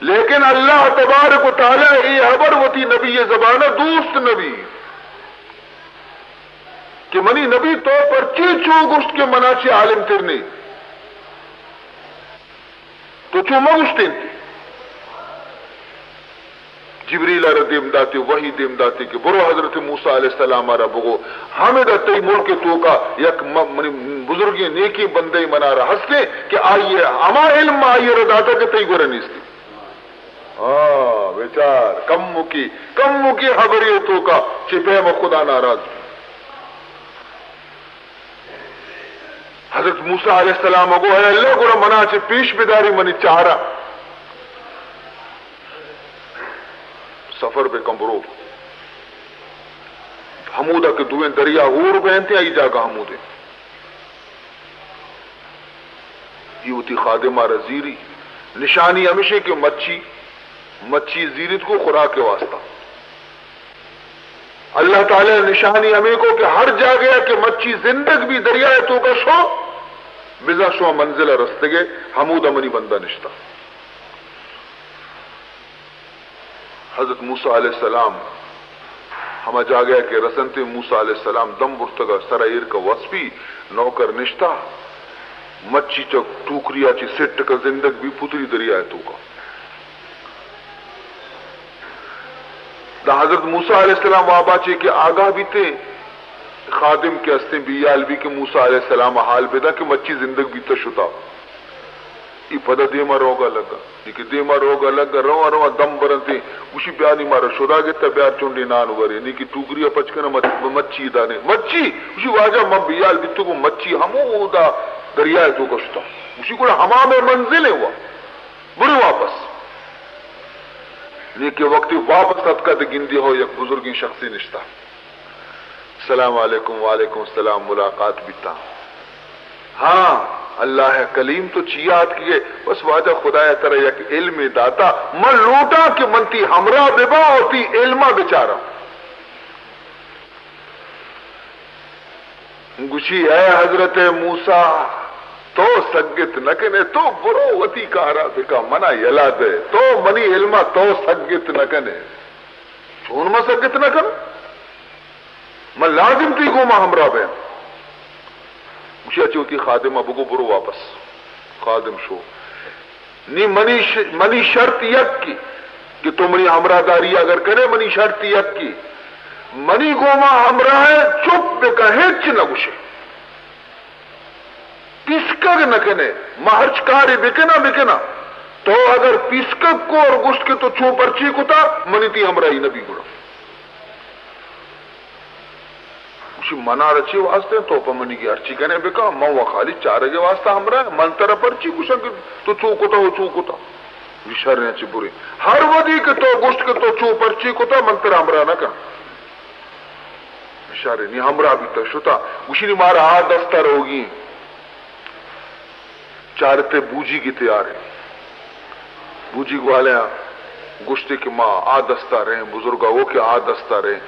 لیکن اللہ تبارک و تعالی ای حبر ہوتی نبی زبانہ دوست نبی کہ منی نبی تو پر چی چو گشت کے مناچی عالم ترنے تو چو مگشتین تھی جبریل دیم داتے وحی دیم داتے کہ برو حضرت موسیٰ علیہ السلام آرہ بگو ہمیں داتے ملک تو کا یک بزرگی نیکی بندے منا رہا ہستے کہ آئیے اما علم آئیے رداتا کہ تی گورا نیستی. بیچار کم مکی خبری تو کا چپے میں خدا ناراض. حضرت موسیٰ علیہ السلام اگو اے اللہ گورا منا چے پیش بیداری منی چارا سفر پہ کمبرو حمودہ کے دویں دریا غور بہنتے آئی جاگا حمودے یہ ہوتی خادمہ رزیری نشانی ہمیشہ کہ مچھی زیرت کو خوراک کے واسطہ. اللہ تعالی نشانی ہمیں کو کہ ہر جا گیا کہ مچھی زندگ بھی دریائے تو کا شو بزا شو منزل رستگے حمودہ منی بندہ نشتا. حضرت موسیٰ علیہ السلام ہمیں جا گیا کہ رسنتے موسیٰ علیہ السلام دم برتگا سرائیر کا وصفی نوکر نشتا مچھی چک ٹوکریا چی سٹ کا زندگ بھی پتری دریا ہے تو کا دا حضرت موسیٰ علیہ السلام وابا چے کہ آگاہ بھی تھے خادم کے ہستے بیال بھی کہ موسیٰ علیہ السلام حال بیدا کہ مچی زندگ بھی تشتا ای پدا دیما روگا لگا لیکن دیما روگا لگا روا روا دم برنتے اسی پیانی مارا شدا گے تا بیار چونڈی نان ورے نیکی ٹوکریا پچکنا مچی دانے مچی اسی واجہ من بیال بیتو کو مچی ہمو دا دریائے تو کشتا اسی کو ہمام منزل ہوا بڑے واپس لیکن وقتی واپس صدقہ دے گندی ہو یک بزرگی شخصی نشتا السلام علیکم وعلیکم السلام ملاقات بیتا ہاں اللہ کلیم تو چیات کیے بس واجہ خدا ترہ یک علم داتا من لوٹا کہ منتی ہمراہ ببا ہوتی علمہ بچارا گوشی اے حضرت موسیٰ تو سگت نکنے تو برو وتی کارا بکا منا یلا دے تو منی علمہ تو سگت نکنے چون ما سگت نکن من لازم تی گو ما ہمراہ بے مجھے اچھی ہوتی خادمہ بگو برو واپس خادم شو نی منی شرط یک کی کہ تو منی ہمراہ داری اگر کرے منی شرط یک کی منی گوما ہمراہ ہے چپ بکا ہیچ نہ گوشے پیسکگ نہ کنے مہرچ کاری بکنا تو اگر پیسکگ کو اور گشت کے تو چو پرچی کو تا منی تی ہمراہی نبی گڑا منا رچی واسطے تو پمنی کی ارچی کنے بکا مو خالی چارے کے واسطہ ہمرا من طرح پرچی کشن تو چوکتا ہو چوکتا وشر نے چی بری ہر ودی کے تو گشت کے تو چو پرچی کتا من طرح ہمرا نہ کن وشر نی ہمرا بھی تشتا اسی نے مارا آ دستر ہوگی چارتے بوجی کی تیار ہے بوجی کو والے گشتے کی ماں آ دستا رہے بزرگا وہ کہ آ دستا رہے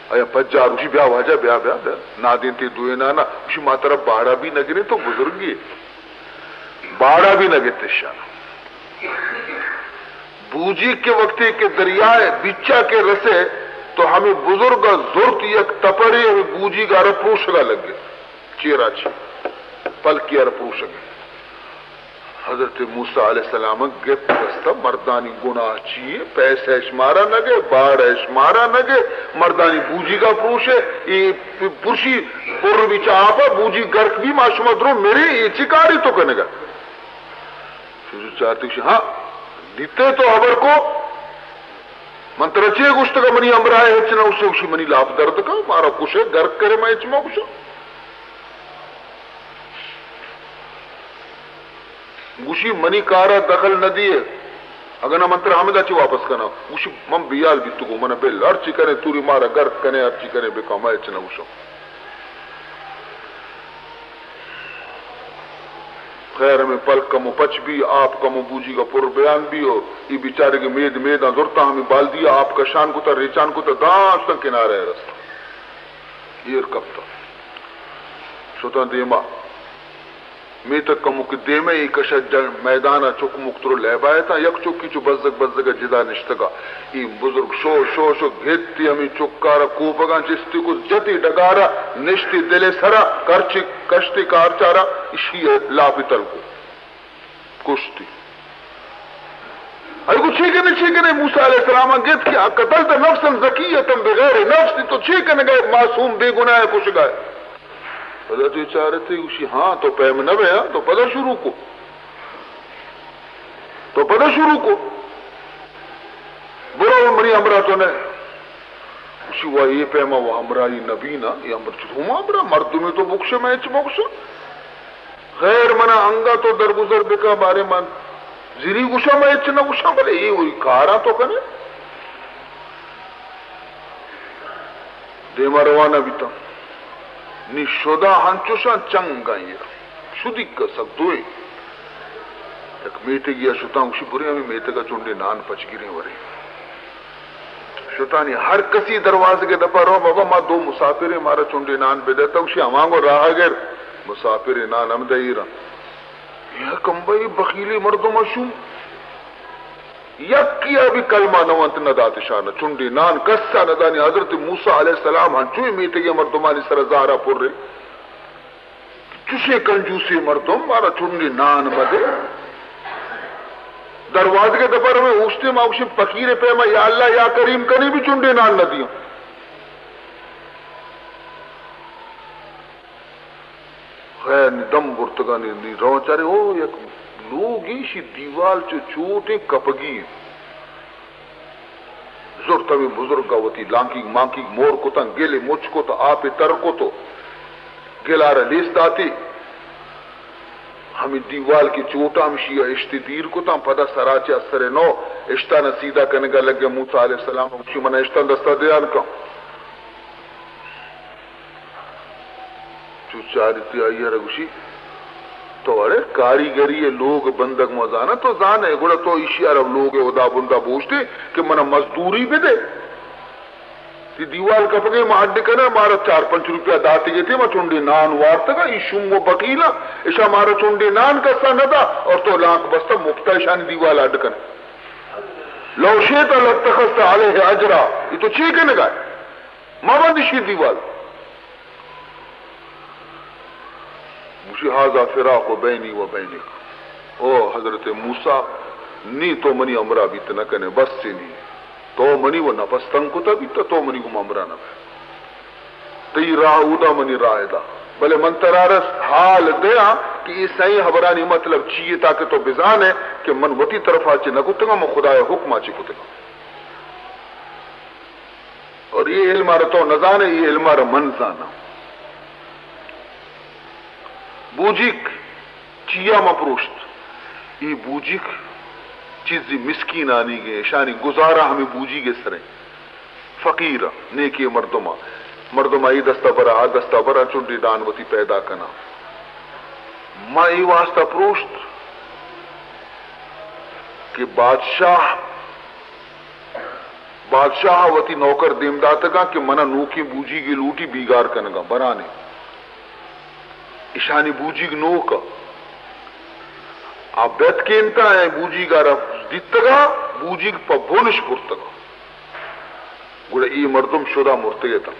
اے پجار اسی بیا واجہ بیا نادین تی دوئے نانا اسی ماں طرف باڑا بھی نگنے تو بزرگی باڑا بھی نگتے شانا بوجی کے وقتی کے دریائے بچہ کے رسے تو ہمیں بزرگ زورت یک تپری ہمیں بوجی کا رپروشگا لگ گئے چیرا چی پل کی رپروشگا حضرت موسیٰ علیہ السلام گپ دستا مردانی گناہ چیئے پیسے اشمارا نگے باڑ اشمارا نگے مردانی بوجی کا پروشے پرشی پر بیچا آپا بوجی گرک بھی معشومہ درو میرے یہ چکاری تو کنے گا جو چاہتے ہیں ہاں دیتے تو حبر کو منترچے گوشت کا منی امرائے ہچنا اسے اسی منی لاپ درد کا مارا کشے گرک کرے میں اچما کشا گوشی منی کارا دخل نہ دیے اگر نہ منتر حمدہ چی واپس کرنا گوشی من بیال بھی تو من بیل ارچی کرے توری مارا گرک کنے ارچی کرے بے کامائے چنا گوشا خیر ہمیں پل کمو پچ بھی آپ کمو بوجی کا پر بیان بھی ہو یہ بیچارے کے میدان زورتا ہمیں بال دیا آپ کا شان کو تا ریچان کو تا دانش تن کنارے رستا یہ کب تا شوتا دیما میں تک کمو کہ دے میں ایک اشد میدانا چک مکترو لے بائے تھا یک چکی چو بزدگ جدا نشتگا ای بزرگ شو گھتی ہمیں چکارا کوپگا جستی کو جتی ڈگارا نشتی دلے سرا کرچی کشتی کارچارا اسی لاپی تل کو کشتی ای کو چھیکنے موسیٰ علیہ السلام گت کیا قتلت نفسا زکیتا بغیر نفس تو چھیکنے گئے معصوم بے گناہ کش گئے پدا تو چارے تھے اسی ہاں تو پہم نہ بے تو پدا شروع کو برو منی امرہ تو نے اسی وہ یہ پہما وہ امرہی نبی نا یہ امر چھوما امرہ مردوں میں تو بکشے میں اچ بکشے غیر منا انگا تو درگزر بکا بارے من زیری گشا میں اچ نہ گشا بلے یہ وہی کارا تو کنے دے مروانا بیتا نی شدہ ہنچوشا چنگا یہ شدی کا سب دوئے ایک میٹے گیا شتاں اسی بری ہمیں میٹے کا چونڈے نان پچ گریں ورے شتانی ہر کسی دروازے کے دپا رو بابا ماں دو مسافریں مارا چونڈے نان بے دیتا اسی ہمانگو راہ گر مسافر نان ہم دائیرہ یہ کم بھئی بخیلی مردوں مشوم یک کیا بھی کلمہ نوانت ندات شانہ چونڈی نان کسا ندانی حضرت موسیٰ علیہ السلام ہنچوئی میتے گئے مردمانی سر زہرہ پر رہے چوشے کنجوسی مردم مارا چونڈی نان بدے دروازے کے دفر میں اوشتے ماوشی فقیر پیما یا اللہ یا کریم کنی بھی چنڈے نان نہ دیاں خیر دم برتگانی نہیں رو چارے ہو یک لوگی شی دیوال چو چوٹے کپگی زورتا میں بزرگا ہوتی لانکی مانکی مور کو تا گیلے مچ کو تا آپ تر کو تو گلارا لیست آتی ہمیں دیوال کی چوٹا ہم شیعہ اشتی دیر کو تا پدا سراچے اثر نو اشتا نسیدہ کنگا لگے موسیٰ علیہ السلام ہمشی منہ اشتا دستا دیان کا چو چارتی آئی ہے رگوشی تو ارے کاریگری لوگ بندگ مزانا تو زانے گوڑا تو ایشی عرب لوگ ادا بندہ بوشتے کہ منہ مزدوری بھی دے تی دیوال کپگے مہڈ کنا مارا 4-5 روپیہ داتی گئے تھے میں چونڈی نان وارتا گا ایشم و بقیلا ایشا مارا چونڈی نان کسا ندا اور تو لانک بستا مفتا ایشانی دیوال اڈ کنا لو شیطا لتخست علیہ اجرا یہ تو چیکے نگائے مابندشی دیوال مجھے حاضر فراق و بینی و بینک او حضرت موسیٰ نی تو منی امرہ بیت نہ کنے بس سے نہیں تو منی وہ نفستن کو تا بیتا تو منی کو امرہ نہ بے تی راہ اودا منی راہ دا بلے من ترارس حال دیا کہ یہ صحیح حبرانی مطلب چیئے تاکہ تو بزان ہے کہ من وطی طرف آچے نہ کتگا من خدای حکم آچے کتگا اور یہ علم آرہ تو نزان ہے یہ علم آرہ من زانا بوجیک چیا مپروشت یہ بوجیک چیزی مسکین آنی گئے شانی گزارا ہمیں بوجی گے سریں فقیر نیکی مردمہ ای دستا برا چنڈی دانوتی پیدا کنا ماں ای واسطہ پروشت کہ بادشاہ وتی نوکر دیم داتگا کہ منا نوکی بوجی گی لوٹی بیگار کنگا برانے اشانی بوجی نو کا آپ بیت کے انتا ہے بوجی کا رف دیتگا بوجی پا بونش پرتگا گوڑا ای مردم شدہ مرتگے تا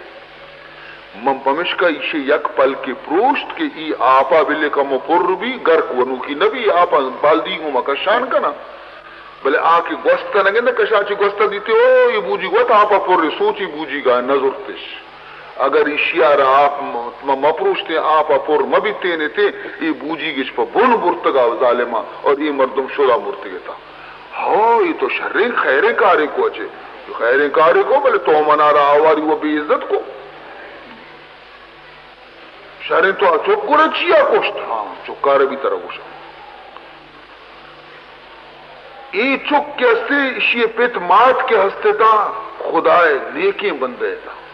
من پمش کا ایشی یک پل کے پروشت کہ ای آپا بلے کا مپر بھی گرک ونو کی نبی آپا بالدی گو مکشان کنا بلے آکے گوستا نگے نا کشاچی گوستا دیتے او یہ بوجی گوتا آپا پر سوچی بوجی گا نظر تش اگر اشیار آپ مپروشتے آپ پر مبیتے تھے یہ بوجی گش پر بون برتگا ظالمہ اور یہ مردم شدہ مرتگے تھا ہاں یہ تو شرین خیریں کارے کو اچھے خیریں کارے کو بلے تو منا رہا آواری وہ بے عزت کو شرین تو چکو رچیا کوشت ہاں چکارے بھی طرح کوشت یہ چک کے ہستے اسی پیت مات کے ہستے تھا خدای نیکیں بندے تھا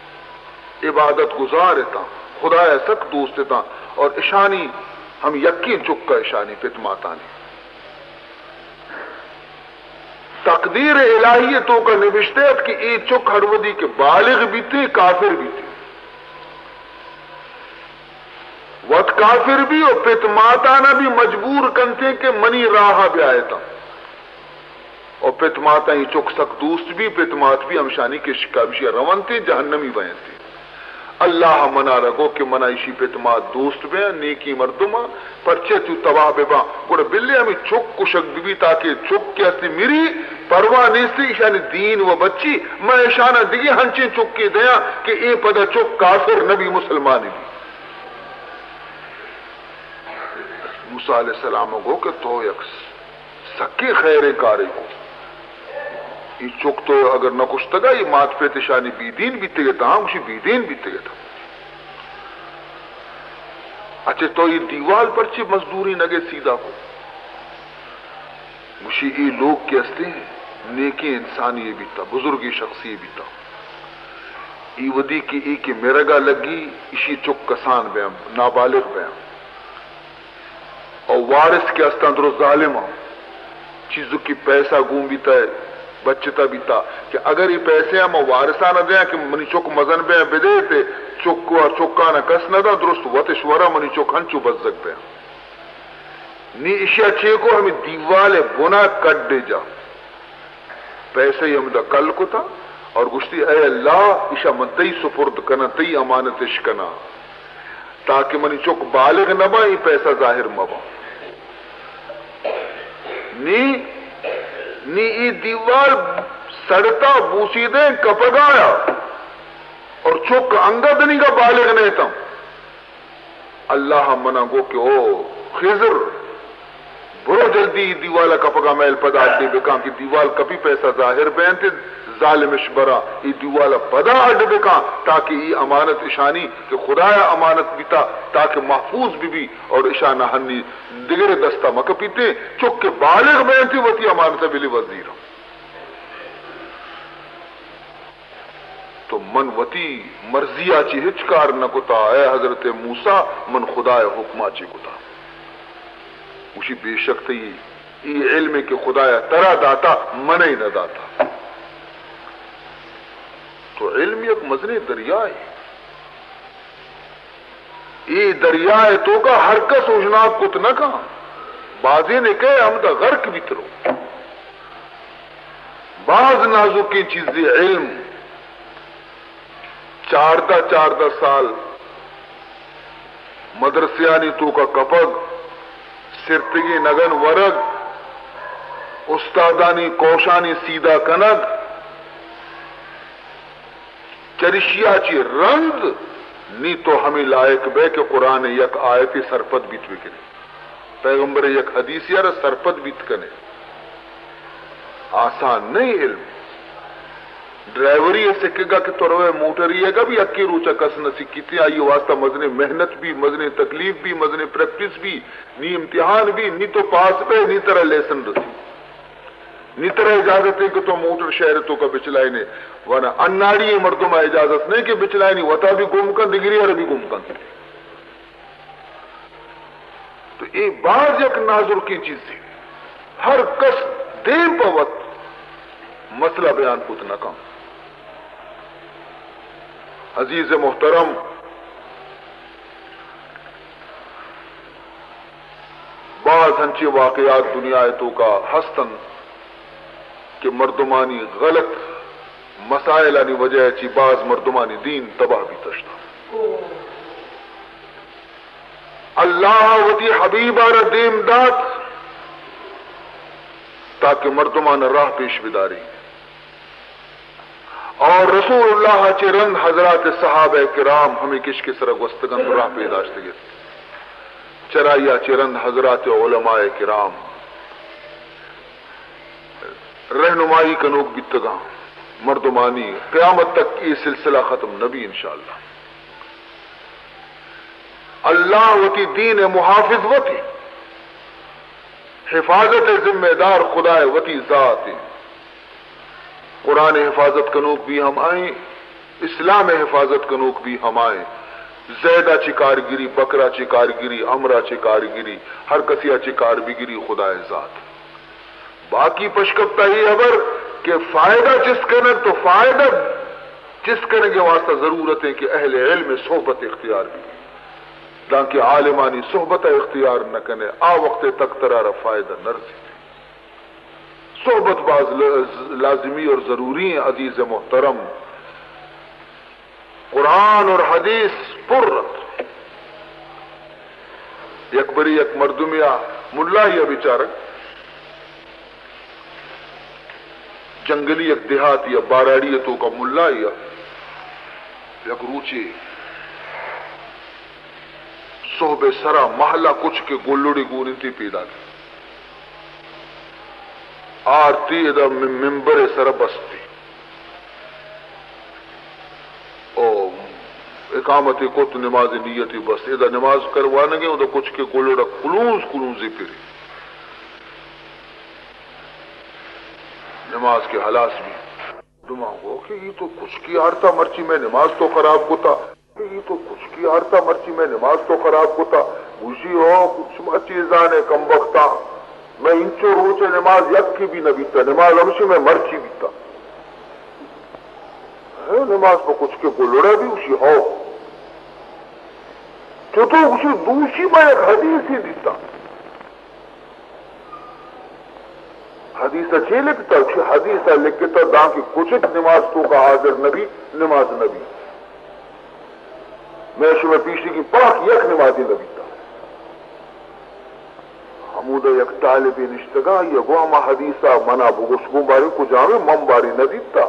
عبادت گزار تا خدا سک دوست تا اور اشانی ہم یقین چکا اشانی پت ماتانی تقدیر الہیتوں کا نوشتیت کہ ای چک ہرودی کے بالغ بھی تھے کافر بھی تھے وقت کافر بھی اور پت ماتانا بھی مجبور کنتے کہ منی راہ بھی آئے تا اور پت ماتا ہی چک سک دوست بھی پت مات بھی ہمشانی کے شکابشی رون تھے جہنمی بین تھے اللہ منا رگو کہ منا ایشی پہ تمہار دوست بے نیکی مردمہ پرچے تو تباہ بے با گوڑا بلے ہمیں چک کشک بھی تاکہ چک کے ہستی میری پرواہ نیستی ایشانی دین و بچی میں ایشانہ دیگی ہنچیں چک کے دیا کہ اے پدا چک کافر نبی مسلمانی بھی موسیٰ علیہ السلام کو کہ تو یک سکے خیر کارے کو یہ چک تو اگر نہ کچھ تگا یہ مات پہ تشانی بی دین بھی تگے تھا مجھے بی دین بھی تگے تھا اچھے تو یہ دیوال پر چی مزدوری نگے سیدھا کو مجھے یہ لوگ کہتے ہیں نیکی انسانی یہ بھی تھا بزرگی شخصی یہ بھی تھا ای ودی کی ای کی میرگا لگی اسی چک کسان بیام نابالغ بیام اور وارث کے استندر ظالمہ چیزوں کی پیسہ گوم بھی تا ہے بچتا بھی تا کہ اگر یہ پیسے ہم وارثانہ دیا کہ منی چک مزن بے بدے تے چک اور چکانا کس نہ دا درست وطشورا منی چک ہنچو بزک بے نی اشیاء چھے کو ہمیں دیوال بنا کٹ دے جا پیسے ہی ہم دا کل کو تھا اور گشتی اے اللہ اشا من تی سپرد کنا تی امانتش کنا تاکہ منی چک بالغ نبا یہ پیسہ ظاہر مبا نی نی ای دیوال سڑتا بوسیدیں کپگایا اور چک انگد نہیں کا بالغ نہیں تم اللہ منع گو کہ او خضر برو جلدی دیوالا کپگا میل پدا اڈے بکاں کہ دیوال کبھی پیسہ ظاہر بینتے ظالمش برا ای دیوالا پدا اڈے بکاں تاکہ ای امانت اشانی کہ خدایا امانت بیتا تاکہ محفوظ بھی اور اشانہ ہنی دگر دستہ مکہ پیتے چک کے بالغ بینتے وطی امانت بلی وزیر تو من وتی مرضیہ چی ہچکار نہ کتا اے حضرت موسیٰ من خدا حکمہ چی کتا اسی بے شک تھی ای علم کے خدا ترا داتا من ہی نہ داتا تو علم یک مزنے دریا ہے ای دریا ہے تو کا ہر کس اجناب کت نہ کہا بازی نے کہے ہم دا غرق بھی ترو بعض نازکی چیزیں علم چاردہ سال مدرسیانی تو کا کپگ سرتگی نگن ورگ استادانی کوشانی سیدھا کنگ چرشیا چی رند نی تو ہمیں لائق بے کہ قرآن یک آیتی سرپت بیت بکنے پیغمبر یک حدیث یار سرپت بیت کنے آسان نہیں علم ڈرائیوری سکے گا کہ تو روے موٹری ہے گا بھی اکی روچا کس نہ سکی تھی آئی واسطہ مزنے محنت بھی مزنے تکلیف بھی مزنے پریکٹس بھی نی امتحان بھی نی تو پاس پہ نی طرح لیسن رسی نی طرح اجازت ہے کہ تو موٹر شہر تو کا بچلائی نے ورنہ اناڑی مردم اجازت نہیں کہ بچلائی نہیں وطا بھی گم کن دگری اور بھی گم کن تو یہ بعض یک ناظر کی چیز تھی ہر کس دے پوت مسئلہ بیان پوتنا کام عزیز محترم بعض ہنچے واقعات دنیا تو کا ہستن کہ مردمانی غلط مسائل آنی وجہ چی بعض مردمانی دین تباہ بھی تشتا اللہ وتی حبیب آر دیم دات تاکہ مردمان راہ پیش بداری اور رسول اللہ چرند حضرات صحابہ کرام ہمیں کش کے سرگ وستگن راہ پیداشت گئے چرایا چرند حضرات علماء کرام رہنمائی کنوک بیتگاں مردمانی قیامت تک یہ سلسلہ ختم نبی انشاءاللہ اللہ وتی دین محافظ وتی حفاظت ذمہ دار خدا وتی ذات قرآن حفاظت کنوک بھی ہم آئیں اسلام حفاظت کنوک بھی ہم آئیں زیدہ چی کارگری بکرا چی کارگری امرا چی کارگری ہر کسیا چی کارگری خدا ذات باقی پشکپتا ہی خبر کہ فائدہ جس کرنے تو فائدہ جس کرنے کے واسطہ ضرورت ہے کہ اہل علم صحبت اختیار بھی تاکہ عالمانی صحبت اختیار نہ کنے آ وقت تک ترارا فائدہ نہ رسی صحبت باز لازمی اور ضروری ہیں عزیز محترم قرآن اور حدیث پرت یک بری یک مردمیا ملا یا بیچارک جنگلی یک دیہات یا باراڑیتوں کا ملا یا یک روچے صحبے سرا محلہ کچھ کے گولوڑی گورنتی پیدا کی آرتی ادا ممبر سر بستی او اقامتی کو تو نماز نیتی بس ادا نماز کروانے گے ادا کچھ کے گولوڑا کلوزی پھری نماز کے حلاس بھی دماغ ہو کہ یہ تو کچھ کی ہارتا مرچی میں نماز تو خراب ہوتا یہ تو کچھ کی ہارتا مرچی میں نماز تو خراب ہوتا خوشی ہو کچھ چیزانے کم وقتا میں انچو روچے نماز یک کی بھی نہ بیتا نماز ہمشی میں مرچی بیتا نماز پہ کچھ کے گلڑے بھی اسی ہو تو اسی دوسری میں ایک حدیث ہی دیتا حدیث اچھے لکھتا اسی حدیث لکھتا داں کی کچھ نماز تو کا حاضر نبی نماز نبی میں شو میں پیشی کی پاک یک نمازی نبی تا حمود یک طالبی نشتگا یگو اما حدیثا منا بگشگون باری کجامه من باری ندیدتا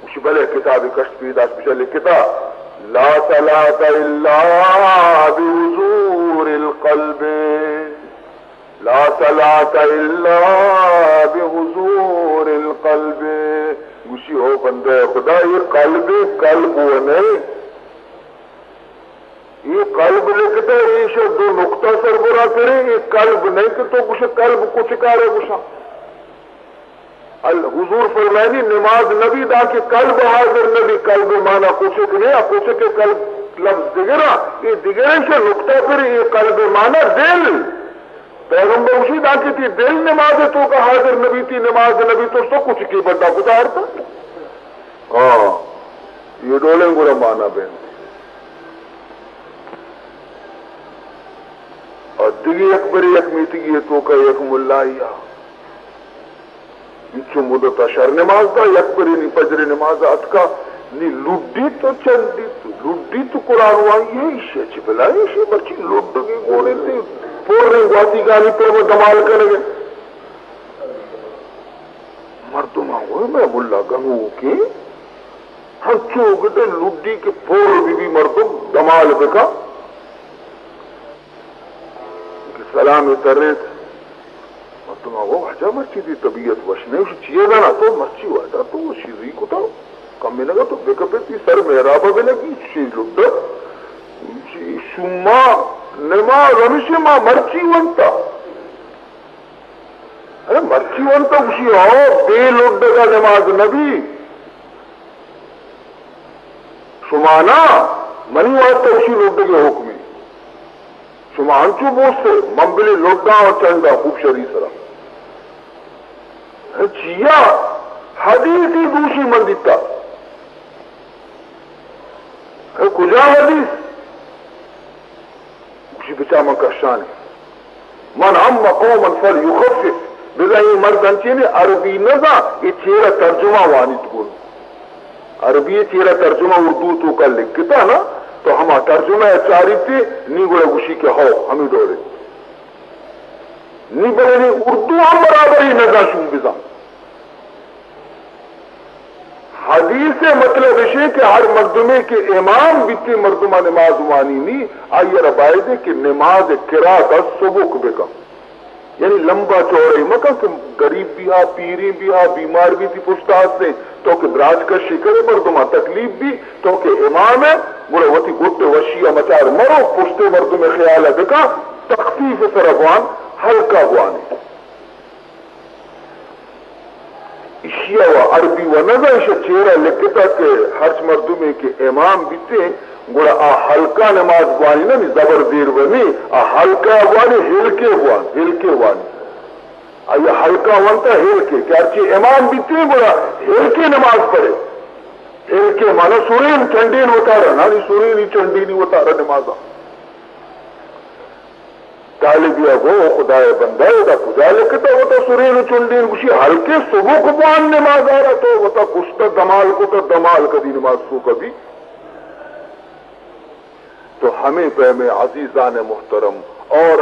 اسی بلے کتابی کشت پیداش بشلی کتاب لا صلاة الا بحضور القلب لا صلاة الا بحضور القلب گوشی ہو بندے خدا یہ قلب وہ نہیں یہ قلب لکھتا ہے یہ شد دو نقطہ سربراہ کرے یہ قلب نہیں کہ تو کچھ قلب کو چکارے گوشا حضور فرمائنی نماز نبی دا کہ قلب حاضر نبی قلب مانا کچھ نہیں کچھ کے قلب لفظ دگرہ یہ دگرے سے نقطہ پر یہ قلب مانا دل پیغمبر اسی دا کہ تھی دل نماز تو کا حاضر نبی تھی نماز نبی تو کچھ کی بڑا گزار تھا ہاں یہ ڈولیں گورا مانا بہن اور دیگی اکبری یک میتگی ہے تو کا یک ملائیہ انچو مدتا شر نماز دا یک بری نی فجر نماز اتکا نی لڈی تو چندی تو لڈی تو قرآن وائی ہے اسے چپلائی اسے بچی لڈی گوڑے تھے پور رہے گواتی گانی پر وہ دمال کرنے مردم آگوئے میں ملا گنو کی ہنچو گٹے لڈی کے پور بھی مردم دمال بکا سلام ترے مردم آگو وجہ مرچی دی طبیعت وشنے اسے چیئے گانا تو مرچی وجہ تو وہ شیزی کو تا کمی نگا تو بے کپیتی سر محرابہ بھی لگی شیز لڈا شما نماز ہمیشہ ماں مرچی ونتا مرچی ونتا اسی ہو بے لڈا کا نماز نبی شما نا منی واسطہ اسی لڈا کے حکمی شما ہنچو بوس سے ممبلی لڈا اور چنڈا خوب شری سرا چیا حدیثی دوشی من دیتا کجا حدیث اسی بچا من کشانی من ام قوما فلیخفف بزا یہ مرد انچی نے عربی نزا یہ چیرہ ترجمہ وانی تقول عربی چیرہ ترجمہ اردو تو کا لکھتا نا تو ہما ترجمہ چاری تھی نی گوڑے گوشی کے ہو ہمیں ڈورے نی بڑے نی اردو ہم برابر ہی نزا شون بزا حدیث مطلب ہے کہ ہر مردمے کے امام بیتی مردمہ نماز وانی نی آئیے ربائے دے کہ نماز کرا کا سبک بکا یعنی لمبا چوڑے مکہ کہ غریب بھی ہا پیری بھی ہا بیمار بھی تھی پشتاز سے تو کہ دراج کا شکر مردمہ تکلیف بھی تو کہ امام ہے بڑے وطی گھٹ وشیہ مچار مرو پشتے مردمے خیال ہے بکا تخفیف سرگوان ہلکا گوانے اشیاء و عربی و نظر اشیاء چیرہ لکھتا کہ ہرچ مردمے کے امام بیتے گوڑا ہلکا نماز گوانی نا زبر دیر ونی ہلکا گوانی ہلکے گوانی آیا ہلکا وانتا ہلکے کہ ہرچی امام بیتے گوڑا ہلکے نماز پڑھے ہلکے مانا سورین چنڈین وطارا نانی سورینی چنڈینی وطارا نمازا طالبیا گو خدای بندہ دا کجا لکھتا ہوتا سورین چنڈین کشی ہلکے صبح کو بان نماز آ رہا تو ہوتا کشتا دمال کو تا دمال کدی نماز کو کبھی تو ہمیں پہم عزیزان محترم اور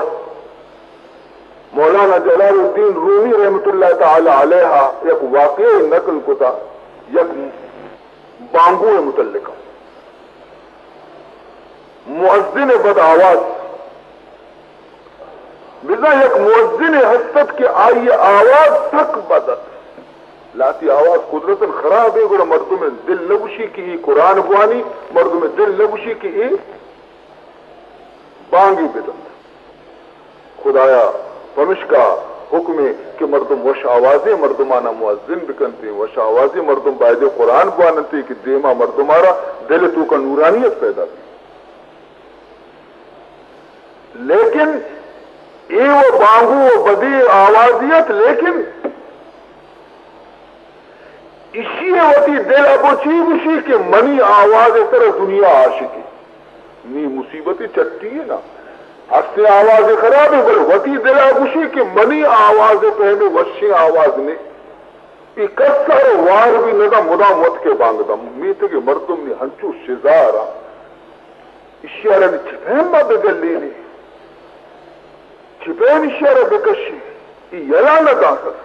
مولانا جلال الدین رومی رحمت اللہ تعالی علیہ یک واقعی نقل کو تھا یک بانگو متعلقہ مؤذن بد آواز بزا یک مؤذن حسد کے آئی آواز تک بدت لاتی آواز قدرت خراب ہے گوڑا مردوں میں دل لگوشی کی ہی قرآن بوانی مردوں میں دل لگوشی کی ہی بانگی بدت خدایا پمش کا حکم ہے کہ مردم وش آوازیں مردمانہ مؤذن بکنتے وش آوازیں مردم باید قرآن بوانتے کہ دیما مردمارا دل تو کا نورانیت پیدا کی لیکن یہ وہ بانگو وہ بدی آوازیت لیکن اسی ہوتی دل ابوچی اسی کہ منی آواز طرح دنیا عاشقی نی مصیبتی چٹی ہے نا ہستے آواز خراب ہے بل وتی دل ابوشی کہ منی آواز پہنے وشی آواز نے یہ کسر وار بھی ندا مدا مت کے بانگتا میتے کہ مردم نے ہنچو شزارا اشیارہ نے چھپہم با بگل لینے چپین شر بکشی یلا نداسس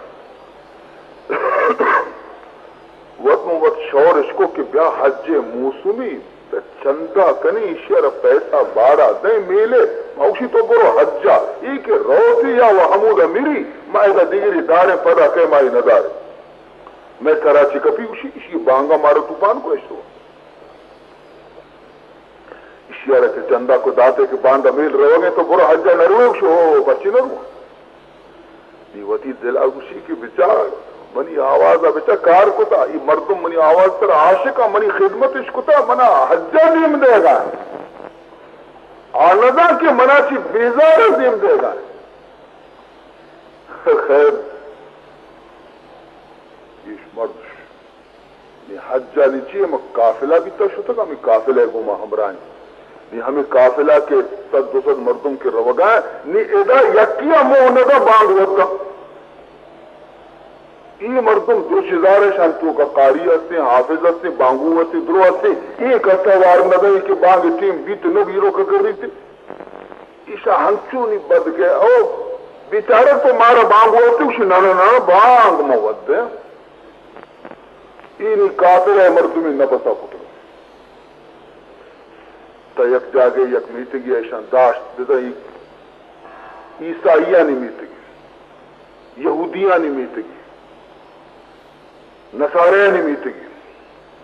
وقت شور اس کو کہ بیا حج موسمی چندہ کنی شیر پیسہ بارہ دیں میلے موشی تو برو حجا ای کہ روزی یا وہ حمود امیری مائدہ دیگری دارے پدا کہ مائی ندارے میں کراچی کپی اسی بانگا مارو توفان کو ایسو اشیارہ کے چندہ کو داتے کہ باندہ میل رو گے تو برو حجا نروگ شو بچی نرو دیوتی دل اگوشی کی بچار منی آواز بچا کار کتا یہ مردم منی آواز پر عاشقہ منی خدمت اس کتا منا حجا نیم دے گا آندا کے منا چی بیزار نیم دے گا خیر یہ مرد حجا نیچی ہم قافلہ بھی تشو تک ہمیں قافلہ گما ہمراہی نی ہمیں قافلہ کے 100-200 مردم کے روگاں نی ادا یکیا موندا بانگ وقتا یہ مردم درشزار شانتوں کا قاری ہستے حافظ ہستے بانگو ہستے درو ہستے ایک ہستا وار ندائی کہ بانگ ٹیم بیت نو گیرو کا کر رہی تھی ایسا ہنچو نہیں بد گئے او بیچارہ تو مارا بانگو ہوتے اسی نانا بانگ موت دے اینی کافر ہے مردمی نبتا پتر تا یک جاگے یک میتگی ایشان داشت دیتا عیسائیہ نہیں میتگی یہودیاں نہیں میتگی نصارے نہیں میتگی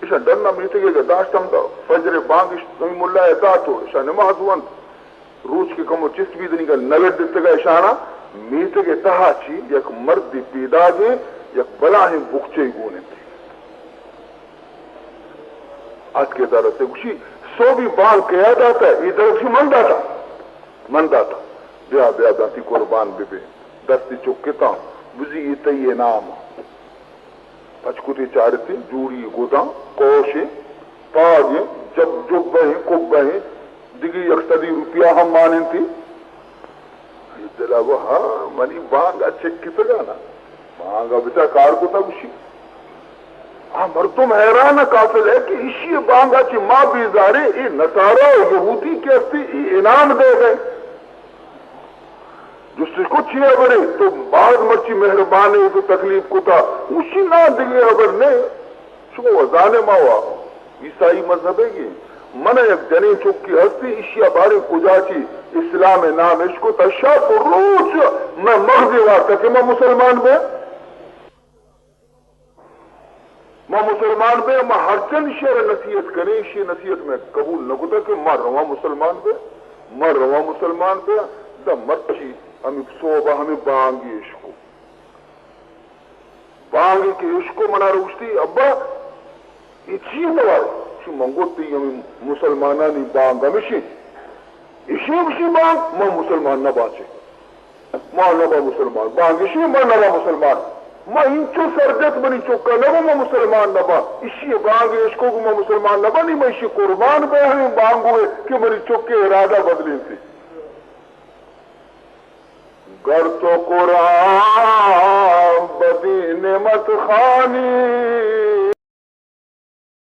ایشان ڈرنا میتگی کہ داشت ہم دا فجر بانگ نمی ملا اطاعت ہو ایشان نماز ہوان روچ کے کمو چست بھی دنی کا نلٹ دیتے گا ایشانا میتگی تہا چی یک مرد پیدا گے یک بلاہیں بخچے گونے تھی آج کے طرح سے گوشی سو بھی بانگ کہا جاتا ہے ادھر سے مندہ تھا بیا بیا داتی قربان بے بے دستی چکتا بزی ایتی نام پچکوتی چارتی جوڑی گودا کوشے پاگے جب بہیں کب بہیں دیگی یکتدی روپیہ ہم مانیں تھی دلا وہ ہاں منی بانگا چک کی سگا نا بانگا بچا کار کو تھا گوشی ہاں مردم حیران قافل ہے کہ اسی بانگا چی ماں بیزارے ای نصارہ و یہودی کے ہستی ای انعام دے گئے جس سے کچھ ہی بڑے تو بعض مرچی مہربانے تو تکلیف کو تھا اسی نہ دیگے اگر نے شو وزانے ماوا عیسائی مذہب ہے گی من ایک جنی چک کی ہستی اشیا بارے کجا چی اسلام نام اس کو تشا کو روچ میں مغزی وارتا کہ میں مسلمان بے ماں مسلمان بے ماں ہر چند شیر نصیحت کریں اسی نصیحت میں قبول نہ کتا کہ ماں رواں مسلمان بے ماں رواں مسلمان بے دا مرچی ہمیں صوبہ ہمیں بانگی عشقو بانگی کے عشقو منا روشتی ابا یہ چیز دوارے شو منگوتی ہمیں مسلمانانی بانگ ہمیشی اسی بشی بانگ ماں مسلمان نہ باچے ماں نبا مسلمان بانگ اسی ماں نبا مسلمان ماں انچو سرجت منی چکا نبا ماں مسلمان نبا اسی بانگ عشقو کو ماں مسلمان نبا نہیں میں اسی قربان بے ہمیں بانگ ہوئے کہ منی چکے ارادہ بدلیں تھی گر تو قرآن بدی نعمت خانی